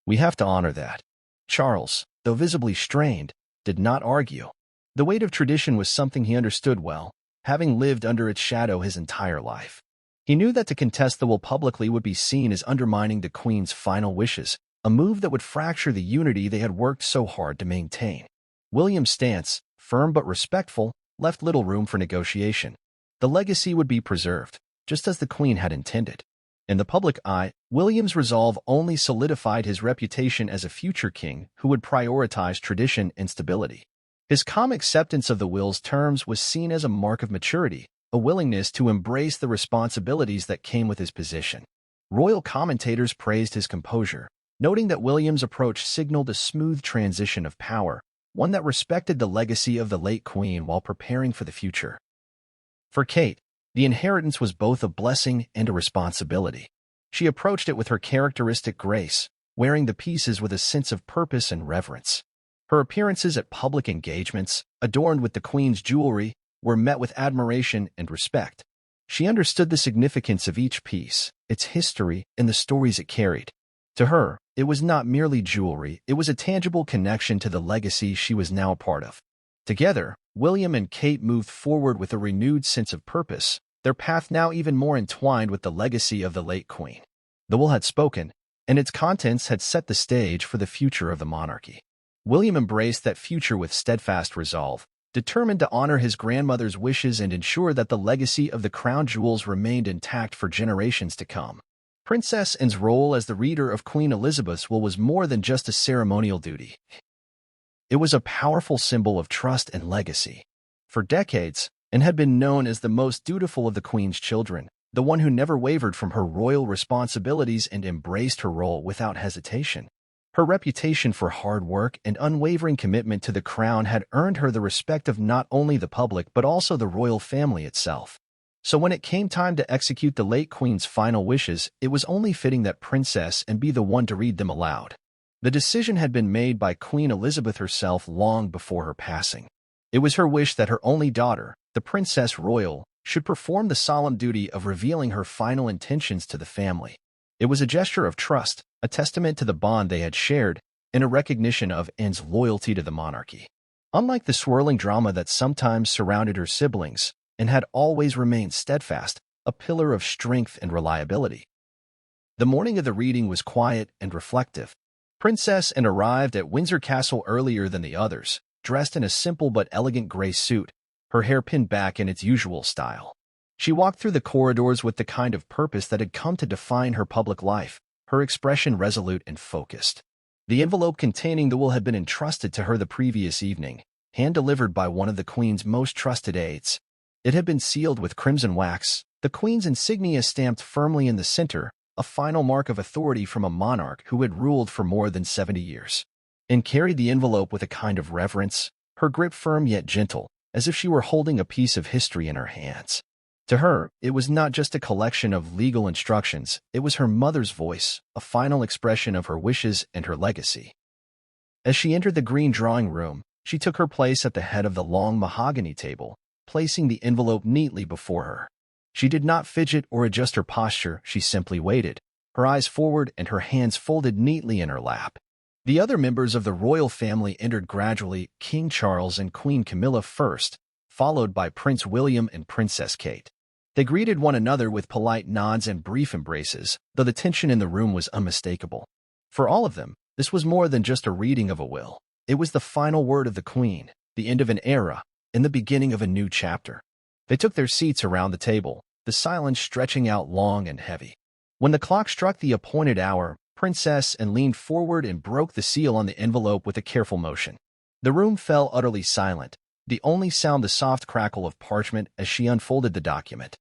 We have to honor that." Charles, though visibly strained, did not argue. The weight of tradition was something he understood well, having lived under its shadow his entire life. He knew that to contest the will publicly would be seen as undermining the Queen's final wishes, a move that would fracture the unity they had worked so hard to maintain. William's stance, firm but respectful, left little room for negotiation. The legacy would be preserved, just as the Queen had intended. In the public eye, William's resolve only solidified his reputation as a future king who would prioritize tradition and stability. His calm acceptance of the will's terms was seen as a mark of maturity, a willingness to embrace the responsibilities that came with his position. Royal commentators praised his composure, noting that William's approach signaled a smooth transition of power, one that respected the legacy of the late Queen while preparing for the future. For Kate, the inheritance was both a blessing and a responsibility. She approached it with her characteristic grace, wearing the pieces with a sense of purpose and reverence. Her appearances at public engagements, adorned with the Queen's jewelry, were met with admiration and respect. She understood the significance of each piece, its history, and the stories it carried. To her, it was not merely jewelry, it was a tangible connection to the legacy she was now a part of. Together, William and Kate moved forward with a renewed sense of purpose, their path now even more entwined with the legacy of the late Queen. The will had spoken, and its contents had set the stage for the future of the monarchy. William embraced that future with steadfast resolve, determined to honor his grandmother's wishes and ensure that the legacy of the crown jewels remained intact for generations to come. Princess Anne's role as the reader of Queen Elizabeth's will was more than just a ceremonial duty. It was a powerful symbol of trust and legacy. For decades, Anne had been known as the most dutiful of the Queen's children, the one who never wavered from her royal responsibilities and embraced her role without hesitation. Her reputation for hard work and unwavering commitment to the crown had earned her the respect of not only the public but also the royal family itself. So when it came time to execute the late Queen's final wishes, it was only fitting that Princess Anne be the one to read them aloud. The decision had been made by Queen Elizabeth herself long before her passing. It was her wish that her only daughter, the Princess Royal, should perform the solemn duty of revealing her final intentions to the family. It was a gesture of trust, a testament to the bond they had shared, and a recognition of Anne's loyalty to the monarchy. Unlike the swirling drama that sometimes surrounded her siblings, Anne had always remained steadfast, a pillar of strength and reliability. The morning of the reading was quiet and reflective. Princess Anne arrived at Windsor Castle earlier than the others, dressed in a simple but elegant gray suit, her hair pinned back in its usual style. She walked through the corridors with the kind of purpose that had come to define her public life, her expression resolute and focused. The envelope containing the will had been entrusted to her the previous evening, hand-delivered by one of the Queen's most trusted aides. It had been sealed with crimson wax, the Queen's insignia stamped firmly in the center, a final mark of authority from a monarch who had ruled for more than 70 years. Anne carried the envelope with a kind of reverence, her grip firm yet gentle, as if she were holding a piece of history in her hands. To her, it was not just a collection of legal instructions, it was her mother's voice, a final expression of her wishes and her legacy. As she entered the green drawing room, she took her place at the head of the long mahogany table, placing the envelope neatly before her. She did not fidget or adjust her posture, she simply waited, her eyes forward and her hands folded neatly in her lap. The other members of the royal family entered gradually, King Charles and Queen Camilla first, followed by Prince William and Princess Kate. They greeted one another with polite nods and brief embraces, though the tension in the room was unmistakable. For all of them, this was more than just a reading of a will. It was the final word of the Queen, the end of an era, and the beginning of a new chapter. They took their seats around the table, the silence stretching out long and heavy. When the clock struck the appointed hour, Princess Anne leaned forward and broke the seal on the envelope with a careful motion. The room fell utterly silent, the only sound the soft crackle of parchment as she unfolded the document.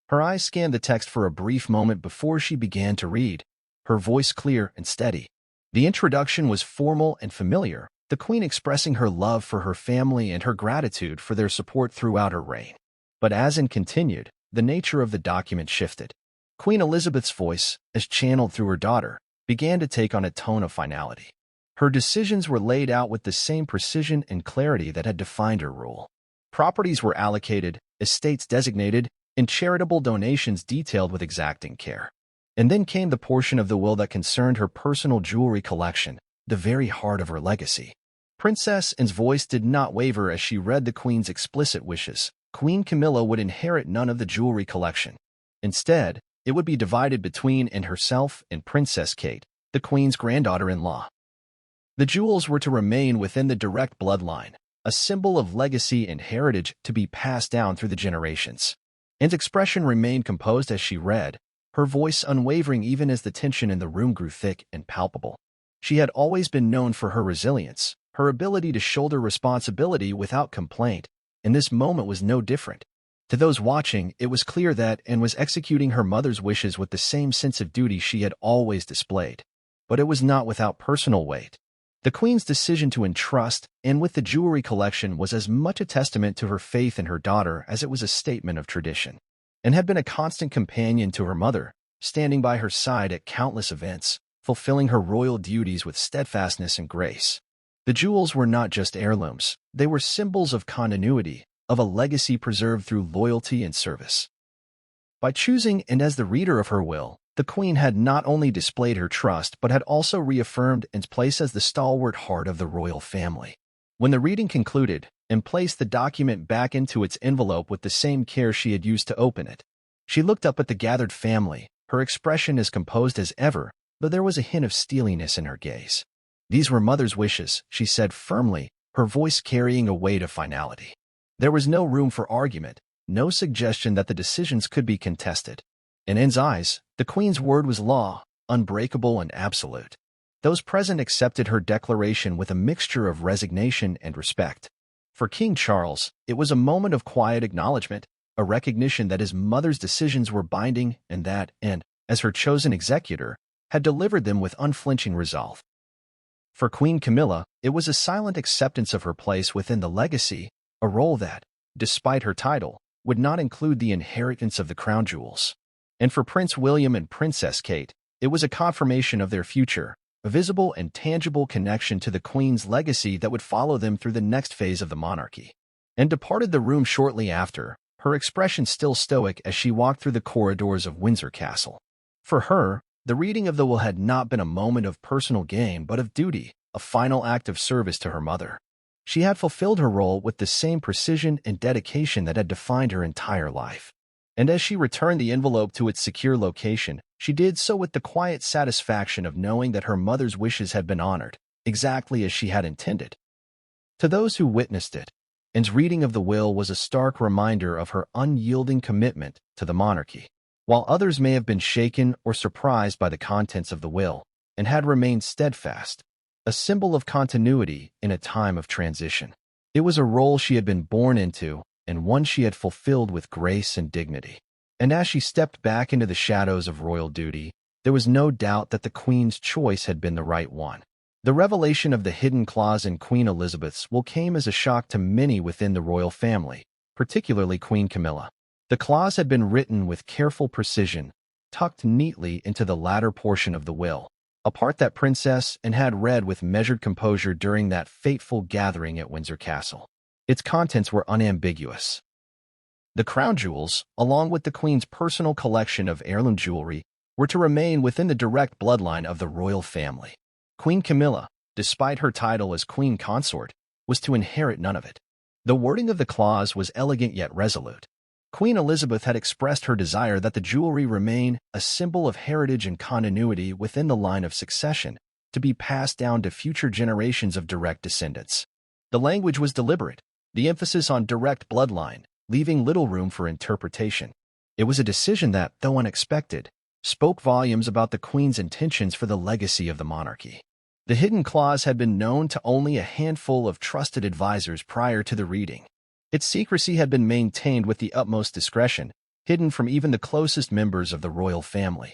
Her eyes scanned the text for a brief moment before she began to read, her voice clear and steady. The introduction was formal and familiar, the Queen expressing her love for her family and her gratitude for their support throughout her reign. But as Anne continued, the nature of the document shifted. Queen Elizabeth's voice, as channeled through her daughter, began to take on a tone of finality. Her decisions were laid out with the same precision and clarity that had defined her rule. Properties were allocated, estates designated, and charitable donations detailed with exacting care. And then came the portion of the will that concerned her personal jewelry collection, the very heart of her legacy. Princess Anne's voice did not waver as she read the Queen's explicit wishes. Queen Camilla would inherit none of the jewelry collection. Instead, it would be divided between Anne herself and Princess Kate, the Queen's granddaughter-in-law. The jewels were to remain within the direct bloodline, a symbol of legacy and heritage to be passed down through the generations. Anne's expression remained composed as she read, her voice unwavering even as the tension in the room grew thick and palpable. She had always been known for her resilience, her ability to shoulder responsibility without complaint, and this moment was no different. To those watching, it was clear that Anne was executing her mother's wishes with the same sense of duty she had always displayed. But it was not without personal weight. The Queen's decision to entrust Anne with the jewelry collection was as much a testament to her faith in her daughter as it was a statement of tradition. Anne had been a constant companion to her mother, standing by her side at countless events, fulfilling her royal duties with steadfastness and grace. The jewels were not just heirlooms, they were symbols of continuity, of a legacy preserved through loyalty and service. By choosing Anne as the reader of her will, the Queen had not only displayed her trust but had also reaffirmed Anne's place as the stalwart heart of the royal family. When the reading concluded, Anne placed the document back into its envelope with the same care she had used to open it. She looked up at the gathered family, her expression as composed as ever, though there was a hint of steeliness in her gaze. These were Mother's wishes, she said firmly, her voice carrying a weight of finality. There was no room for argument, no suggestion that the decisions could be contested. In Anne's eyes, the Queen's word was law, unbreakable and absolute. Those present accepted her declaration with a mixture of resignation and respect. For King Charles, it was a moment of quiet acknowledgement, a recognition that his mother's decisions were binding and that Anne, as her chosen executor, had delivered them with unflinching resolve. For Queen Camilla, it was a silent acceptance of her place within the legacy, a role that, despite her title, would not include the inheritance of the crown jewels. And for Prince William and Princess Kate, it was a confirmation of their future, a visible and tangible connection to the Queen's legacy that would follow them through the next phase of the monarchy, and departed the room shortly after, her expression still stoic as she walked through the corridors of Windsor Castle. For her, the reading of the will had not been a moment of personal gain but of duty, a final act of service to her mother. She had fulfilled her role with the same precision and dedication that had defined her entire life. And as she returned the envelope to its secure location, she did so with the quiet satisfaction of knowing that her mother's wishes had been honored, exactly as she had intended. To those who witnessed it, Anne's reading of the will was a stark reminder of her unyielding commitment to the monarchy. While others may have been shaken or surprised by the contents of the will, Anne had remained steadfast, a symbol of continuity in a time of transition. It was a role she had been born into, and one she had fulfilled with grace and dignity. And as she stepped back into the shadows of royal duty, there was no doubt that the Queen's choice had been the right one. The revelation of the hidden clause in Queen Elizabeth's will came as a shock to many within the royal family, particularly Queen Camilla. The clause had been written with careful precision, tucked neatly into the latter portion of the will, a part that Princess Anne had read with measured composure during that fateful gathering at Windsor Castle. Its contents were unambiguous. The crown jewels, along with the Queen's personal collection of heirloom jewelry, were to remain within the direct bloodline of the royal family. Queen Camilla, despite her title as Queen Consort, was to inherit none of it. The wording of the clause was elegant yet resolute. Queen Elizabeth had expressed her desire that the jewelry remain a symbol of heritage and continuity within the line of succession, to be passed down to future generations of direct descendants. The language was deliberate, the emphasis on direct bloodline, leaving little room for interpretation. It was a decision that, though unexpected, spoke volumes about the Queen's intentions for the legacy of the monarchy. The hidden clause had been known to only a handful of trusted advisors prior to the reading. Its secrecy had been maintained with the utmost discretion, hidden from even the closest members of the royal family.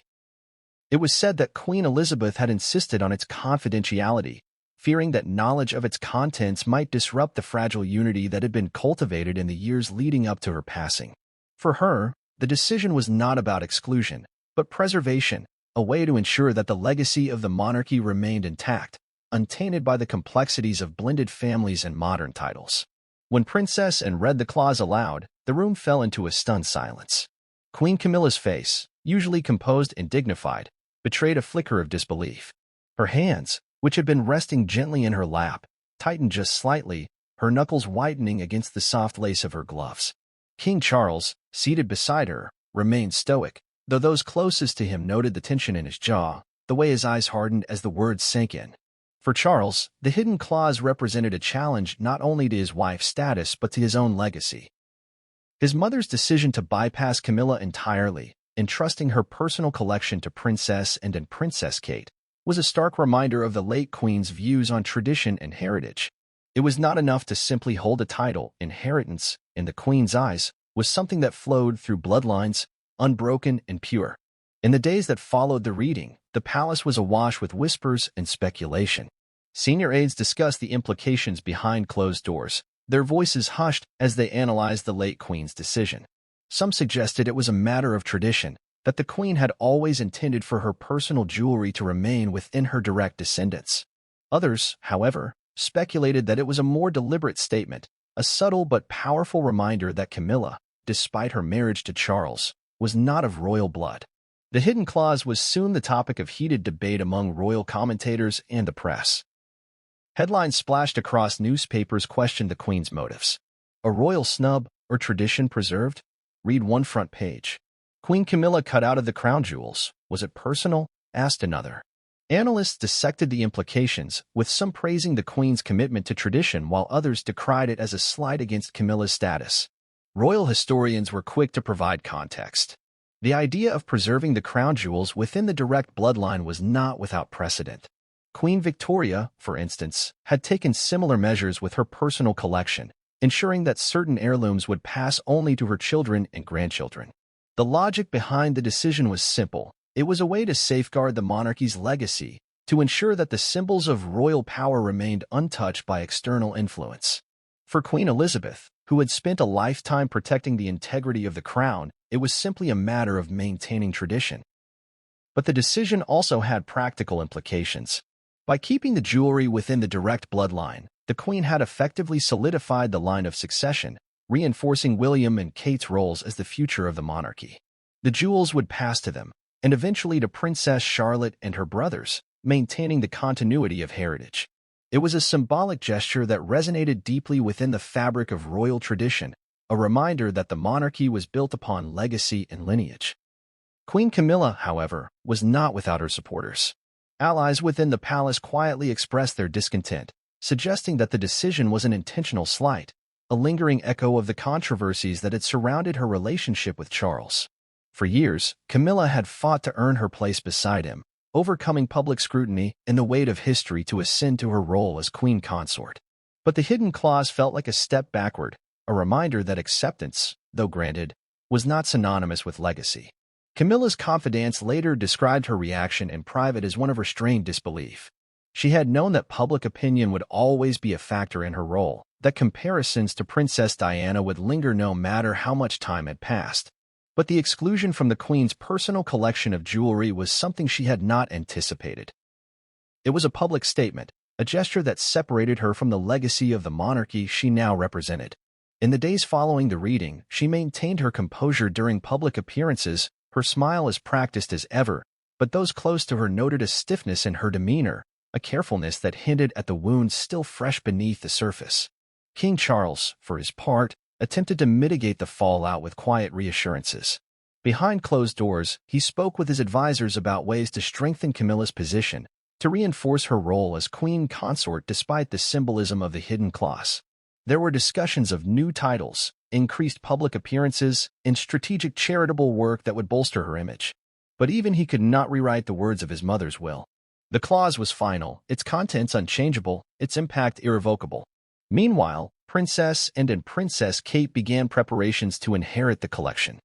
It was said that Queen Elizabeth had insisted on its confidentiality, fearing that knowledge of its contents might disrupt the fragile unity that had been cultivated in the years leading up to her passing. For her, the decision was not about exclusion, but preservation, a way to ensure that the legacy of the monarchy remained intact, untainted by the complexities of blended families and modern titles. When Princess Anne read the clause aloud, the room fell into a stunned silence. Queen Camilla's face, usually composed and dignified, betrayed a flicker of disbelief. Her hands, which had been resting gently in her lap, tightened just slightly, her knuckles whitening against the soft lace of her gloves. King Charles, seated beside her, remained stoic, though those closest to him noted the tension in his jaw, the way his eyes hardened as the words sank in. For Charles, the hidden clause represented a challenge not only to his wife's status but to his own legacy. His mother's decision to bypass Camilla entirely, entrusting her personal collection to Princess Anne and Princess Kate, was a stark reminder of the late Queen's views on tradition and heritage. It was not enough to simply hold a title. Inheritance, in the Queen's eyes, was something that flowed through bloodlines, unbroken and pure. In the days that followed the reading, the palace was awash with whispers and speculation. Senior aides discussed the implications behind closed doors, their voices hushed as they analyzed the late Queen's decision. Some suggested it was a matter of tradition, that the Queen had always intended for her personal jewelry to remain within her direct descendants. Others, however, speculated that it was a more deliberate statement, a subtle but powerful reminder that Camilla, despite her marriage to Charles, was not of royal blood. The hidden clause was soon the topic of heated debate among royal commentators and the press. Headlines splashed across newspapers questioned the Queen's motives. A royal snub or tradition preserved? Read one front page. Queen Camilla cut out of the crown jewels. Was it personal? Asked another. Analysts dissected the implications, with some praising the Queen's commitment to tradition while others decried it as a slight against Camilla's status. Royal historians were quick to provide context. The idea of preserving the crown jewels within the direct bloodline was not without precedent. Queen Victoria, for instance, had taken similar measures with her personal collection, ensuring that certain heirlooms would pass only to her children and grandchildren. The logic behind the decision was simple. It was a way to safeguard the monarchy's legacy, to ensure that the symbols of royal power remained untouched by external influence. For Queen Elizabeth, who had spent a lifetime protecting the integrity of the crown, it was simply a matter of maintaining tradition. But the decision also had practical implications. By keeping the jewelry within the direct bloodline, the Queen had effectively solidified the line of succession, reinforcing William and Kate's roles as the future of the monarchy. The jewels would pass to them, and eventually to Princess Charlotte and her brothers, maintaining the continuity of heritage. It was a symbolic gesture that resonated deeply within the fabric of royal tradition, a reminder that the monarchy was built upon legacy and lineage. Queen Camilla, however, was not without her supporters. Allies within the palace quietly expressed their discontent, suggesting that the decision was an intentional slight, a lingering echo of the controversies that had surrounded her relationship with Charles. For years, Camilla had fought to earn her place beside him, overcoming public scrutiny and the weight of history to ascend to her role as queen consort. But the hidden clause felt like a step backward, a reminder that acceptance, though granted, was not synonymous with legacy. Camilla's confidante later described her reaction in private as one of restrained disbelief. She had known that public opinion would always be a factor in her role, that comparisons to Princess Diana would linger no matter how much time had passed. But the exclusion from the Queen's personal collection of jewelry was something she had not anticipated. It was a public statement, a gesture that separated her from the legacy of the monarchy she now represented. In the days following the reading, she maintained her composure during public appearances, her smile as practiced as ever, but those close to her noted a stiffness in her demeanor, a carefulness that hinted at the wounds still fresh beneath the surface. King Charles, for his part, attempted to mitigate the fallout with quiet reassurances. Behind closed doors, he spoke with his advisors about ways to strengthen Camilla's position, to reinforce her role as queen consort despite the symbolism of the hidden clause. There were discussions of new titles, increased public appearances, and strategic charitable work that would bolster her image. But even he could not rewrite the words of his mother's will. The clause was final, its contents unchangeable, its impact irrevocable. Meanwhile, Princess and Princess Kate began preparations to inherit the collection.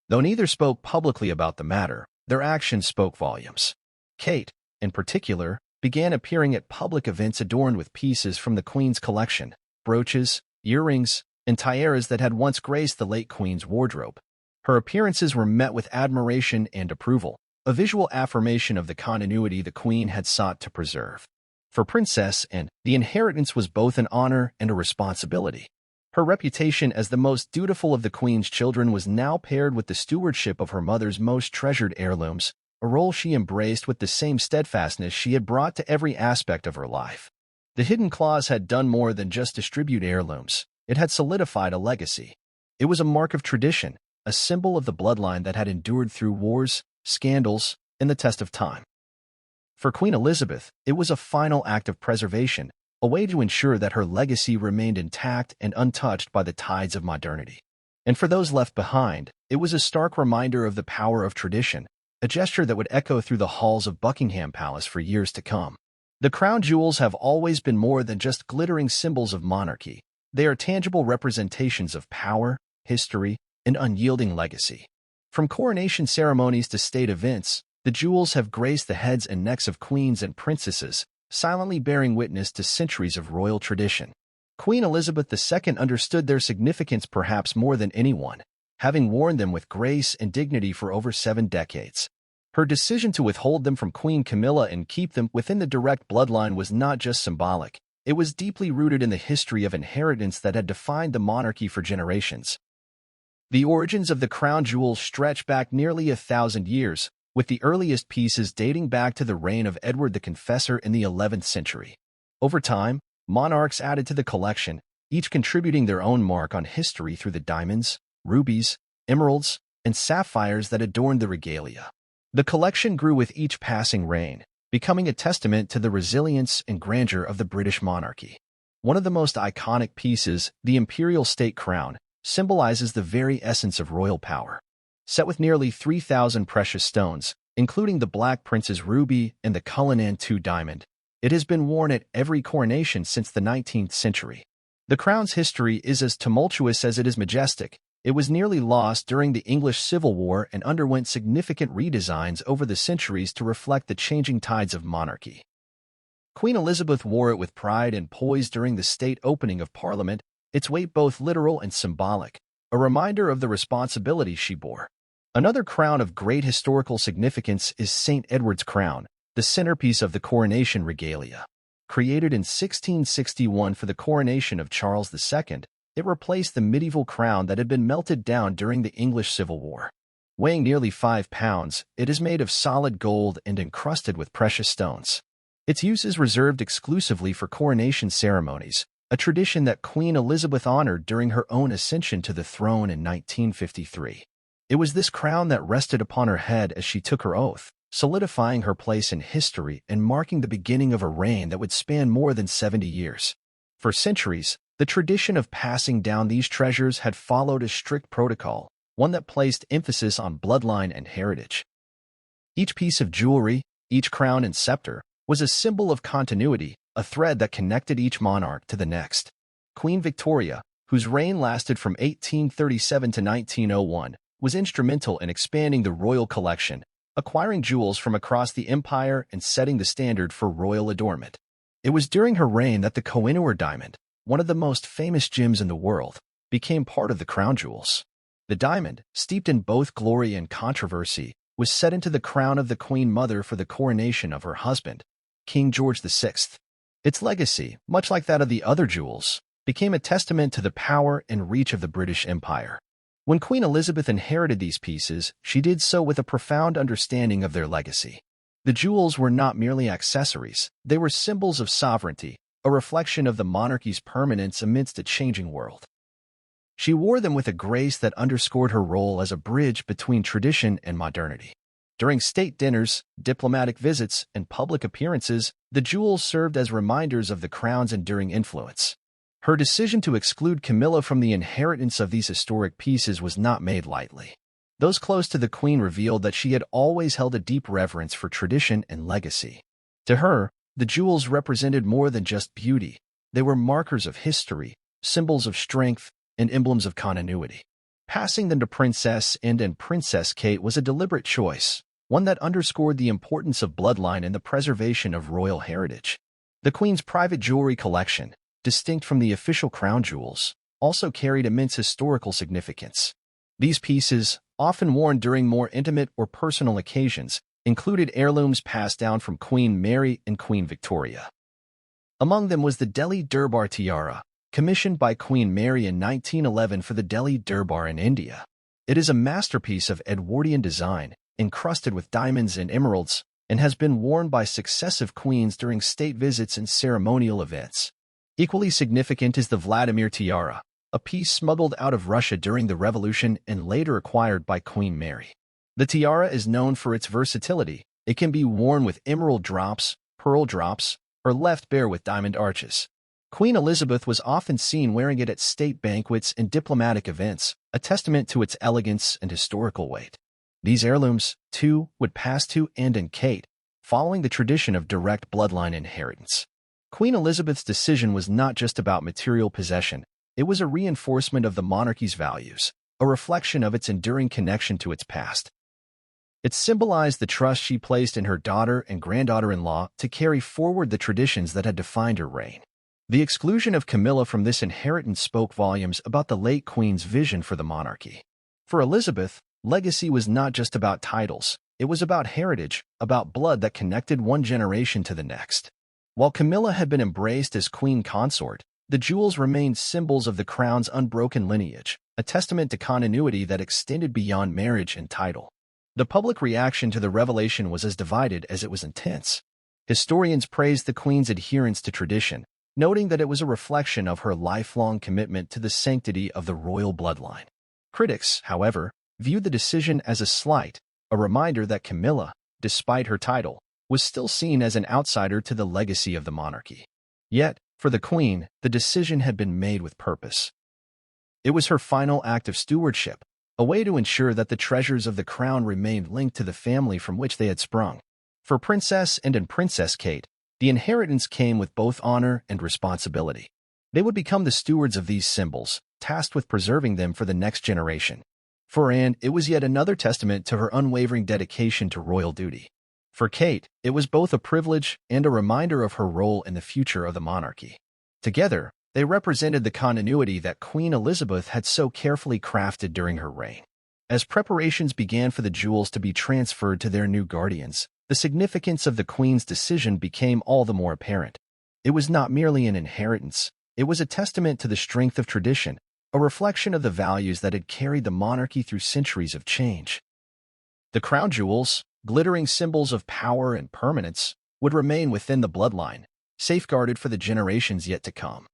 Though neither spoke publicly about the matter, their actions spoke volumes. Kate, in particular, began appearing at public events adorned with pieces from the Queen's collection, brooches, earrings, and tiaras that had once graced the late Queen's wardrobe. Her appearances were met with admiration and approval, a visual affirmation of the continuity the Queen had sought to preserve. For Princess Anne, the inheritance was both an honor and a responsibility. Her reputation as the most dutiful of the Queen's children was now paired with the stewardship of her mother's most treasured heirlooms, a role she embraced with the same steadfastness she had brought to every aspect of her life. The hidden clause had done more than just distribute heirlooms. It had solidified a legacy. It was a mark of tradition, a symbol of the bloodline that had endured through wars, scandals, and the test of time. For Queen Elizabeth, it was a final act of preservation, a way to ensure that her legacy remained intact and untouched by the tides of modernity. And for those left behind, it was a stark reminder of the power of tradition, a gesture that would echo through the halls of Buckingham Palace for years to come. The crown jewels have always been more than just glittering symbols of monarchy. They are tangible representations of power, history, and unyielding legacy. From coronation ceremonies to state events, the jewels have graced the heads and necks of queens and princesses, silently bearing witness to centuries of royal tradition. Queen Elizabeth II understood their significance perhaps more than anyone, having worn them with grace and dignity for over 7 decades. Her decision to withhold them from Queen Camilla and keep them within the direct bloodline was not just symbolic. It was deeply rooted in the history of inheritance that had defined the monarchy for generations. The origins of the crown jewels stretch back nearly 1,000 years, with the earliest pieces dating back to the reign of Edward the Confessor in the 11th century. Over time, monarchs added to the collection, each contributing their own mark on history through the diamonds, rubies, emeralds, and sapphires that adorned the regalia. The collection grew with each passing reign, becoming a testament to the resilience and grandeur of the British monarchy. One of the most iconic pieces, the imperial state crown, symbolizes the very essence of royal power. Set with nearly 3,000 precious stones, including the Black Prince's ruby and the Cullinan II diamond, it has been worn at every coronation since the 19th century. The crown's history is as tumultuous as it is majestic. It was nearly lost during the English Civil War and underwent significant redesigns over the centuries to reflect the changing tides of monarchy. Queen Elizabeth wore it with pride and poise during the state opening of Parliament, its weight both literal and symbolic, a reminder of the responsibility she bore. Another crown of great historical significance is St. Edward's crown, the centerpiece of the coronation regalia. Created in 1661 for the coronation of Charles II, it replaced the medieval crown that had been melted down during the English Civil War. Weighing nearly 5 pounds, it is made of solid gold and encrusted with precious stones. Its use is reserved exclusively for coronation ceremonies, a tradition that Queen Elizabeth honored during her own ascension to the throne in 1953. It was this crown that rested upon her head as she took her oath, solidifying her place in history and marking the beginning of a reign that would span more than 70 years. For centuries, the tradition of passing down these treasures had followed a strict protocol, one that placed emphasis on bloodline and heritage. Each piece of jewelry, each crown and scepter, was a symbol of continuity, a thread that connected each monarch to the next. Queen Victoria, whose reign lasted from 1837 to 1901, was instrumental in expanding the royal collection, acquiring jewels from across the empire and setting the standard for royal adornment. It was during her reign that the Koh-i-Noor diamond, one of the most famous gems in the world, became part of the crown jewels. The diamond, steeped in both glory and controversy, was set into the crown of the Queen Mother for the coronation of her husband, King George VI. Its legacy, much like that of the other jewels, became a testament to the power and reach of the British Empire. When Queen Elizabeth inherited these pieces, she did so with a profound understanding of their legacy. The jewels were not merely accessories, they were symbols of sovereignty, a reflection of the monarchy's permanence amidst a changing world. She wore them with a grace that underscored her role as a bridge between tradition and modernity. During state dinners, diplomatic visits, and public appearances, the jewels served as reminders of the crown's enduring influence. Her decision to exclude Camilla from the inheritance of these historic pieces was not made lightly. Those close to the Queen revealed that she had always held a deep reverence for tradition and legacy. To her, the jewels represented more than just beauty. They were markers of history, symbols of strength, and emblems of continuity. Passing them to Princess Anne and Princess Kate was a deliberate choice, one that underscored the importance of bloodline and the preservation of royal heritage. The Queen's private jewelry collection, distinct from the official crown jewels, also carried immense historical significance. These pieces, often worn during more intimate or personal occasions, included heirlooms passed down from Queen Mary and Queen Victoria. Among them was the Delhi Durbar tiara, commissioned by Queen Mary in 1911 for the Delhi Durbar in India. It is a masterpiece of Edwardian design, encrusted with diamonds and emeralds, and has been worn by successive queens during state visits and ceremonial events. Equally significant is the Vladimir tiara, a piece smuggled out of Russia during the Revolution and later acquired by Queen Mary. The tiara is known for its versatility. It can be worn with emerald drops, pearl drops, or left bare with diamond arches. Queen Elizabeth was often seen wearing it at state banquets and diplomatic events, a testament to its elegance and historical weight. These heirlooms, too, would pass to Anne and Kate, following the tradition of direct bloodline inheritance. Queen Elizabeth's decision was not just about material possession, it was a reinforcement of the monarchy's values, a reflection of its enduring connection to its past. It symbolized the trust she placed in her daughter and granddaughter-in-law to carry forward the traditions that had defined her reign. The exclusion of Camilla from this inheritance spoke volumes about the late Queen's vision for the monarchy. For Elizabeth, legacy was not just about titles, it was about heritage, about blood that connected one generation to the next. While Camilla had been embraced as queen consort, the jewels remained symbols of the crown's unbroken lineage, a testament to continuity that extended beyond marriage and title. The public reaction to the revelation was as divided as it was intense. Historians praised the Queen's adherence to tradition, noting that it was a reflection of her lifelong commitment to the sanctity of the royal bloodline. Critics, however, viewed the decision as a slight, a reminder that Camilla, despite her title, was still seen as an outsider to the legacy of the monarchy. Yet, for the Queen, the decision had been made with purpose. It was her final act of stewardship, a way to ensure that the treasures of the crown remained linked to the family from which they had sprung. For Princess Anne and Princess Kate, the inheritance came with both honor and responsibility. They would become the stewards of these symbols, tasked with preserving them for the next generation. For Anne, it was yet another testament to her unwavering dedication to royal duty. For Kate, it was both a privilege and a reminder of her role in the future of the monarchy. Together, they represented the continuity that Queen Elizabeth had so carefully crafted during her reign. As preparations began for the jewels to be transferred to their new guardians, the significance of the Queen's decision became all the more apparent. It was not merely an inheritance, it was a testament to the strength of tradition, a reflection of the values that had carried the monarchy through centuries of change. The crown jewels, glittering symbols of power and permanence, would remain within the bloodline, safeguarded for the generations yet to come.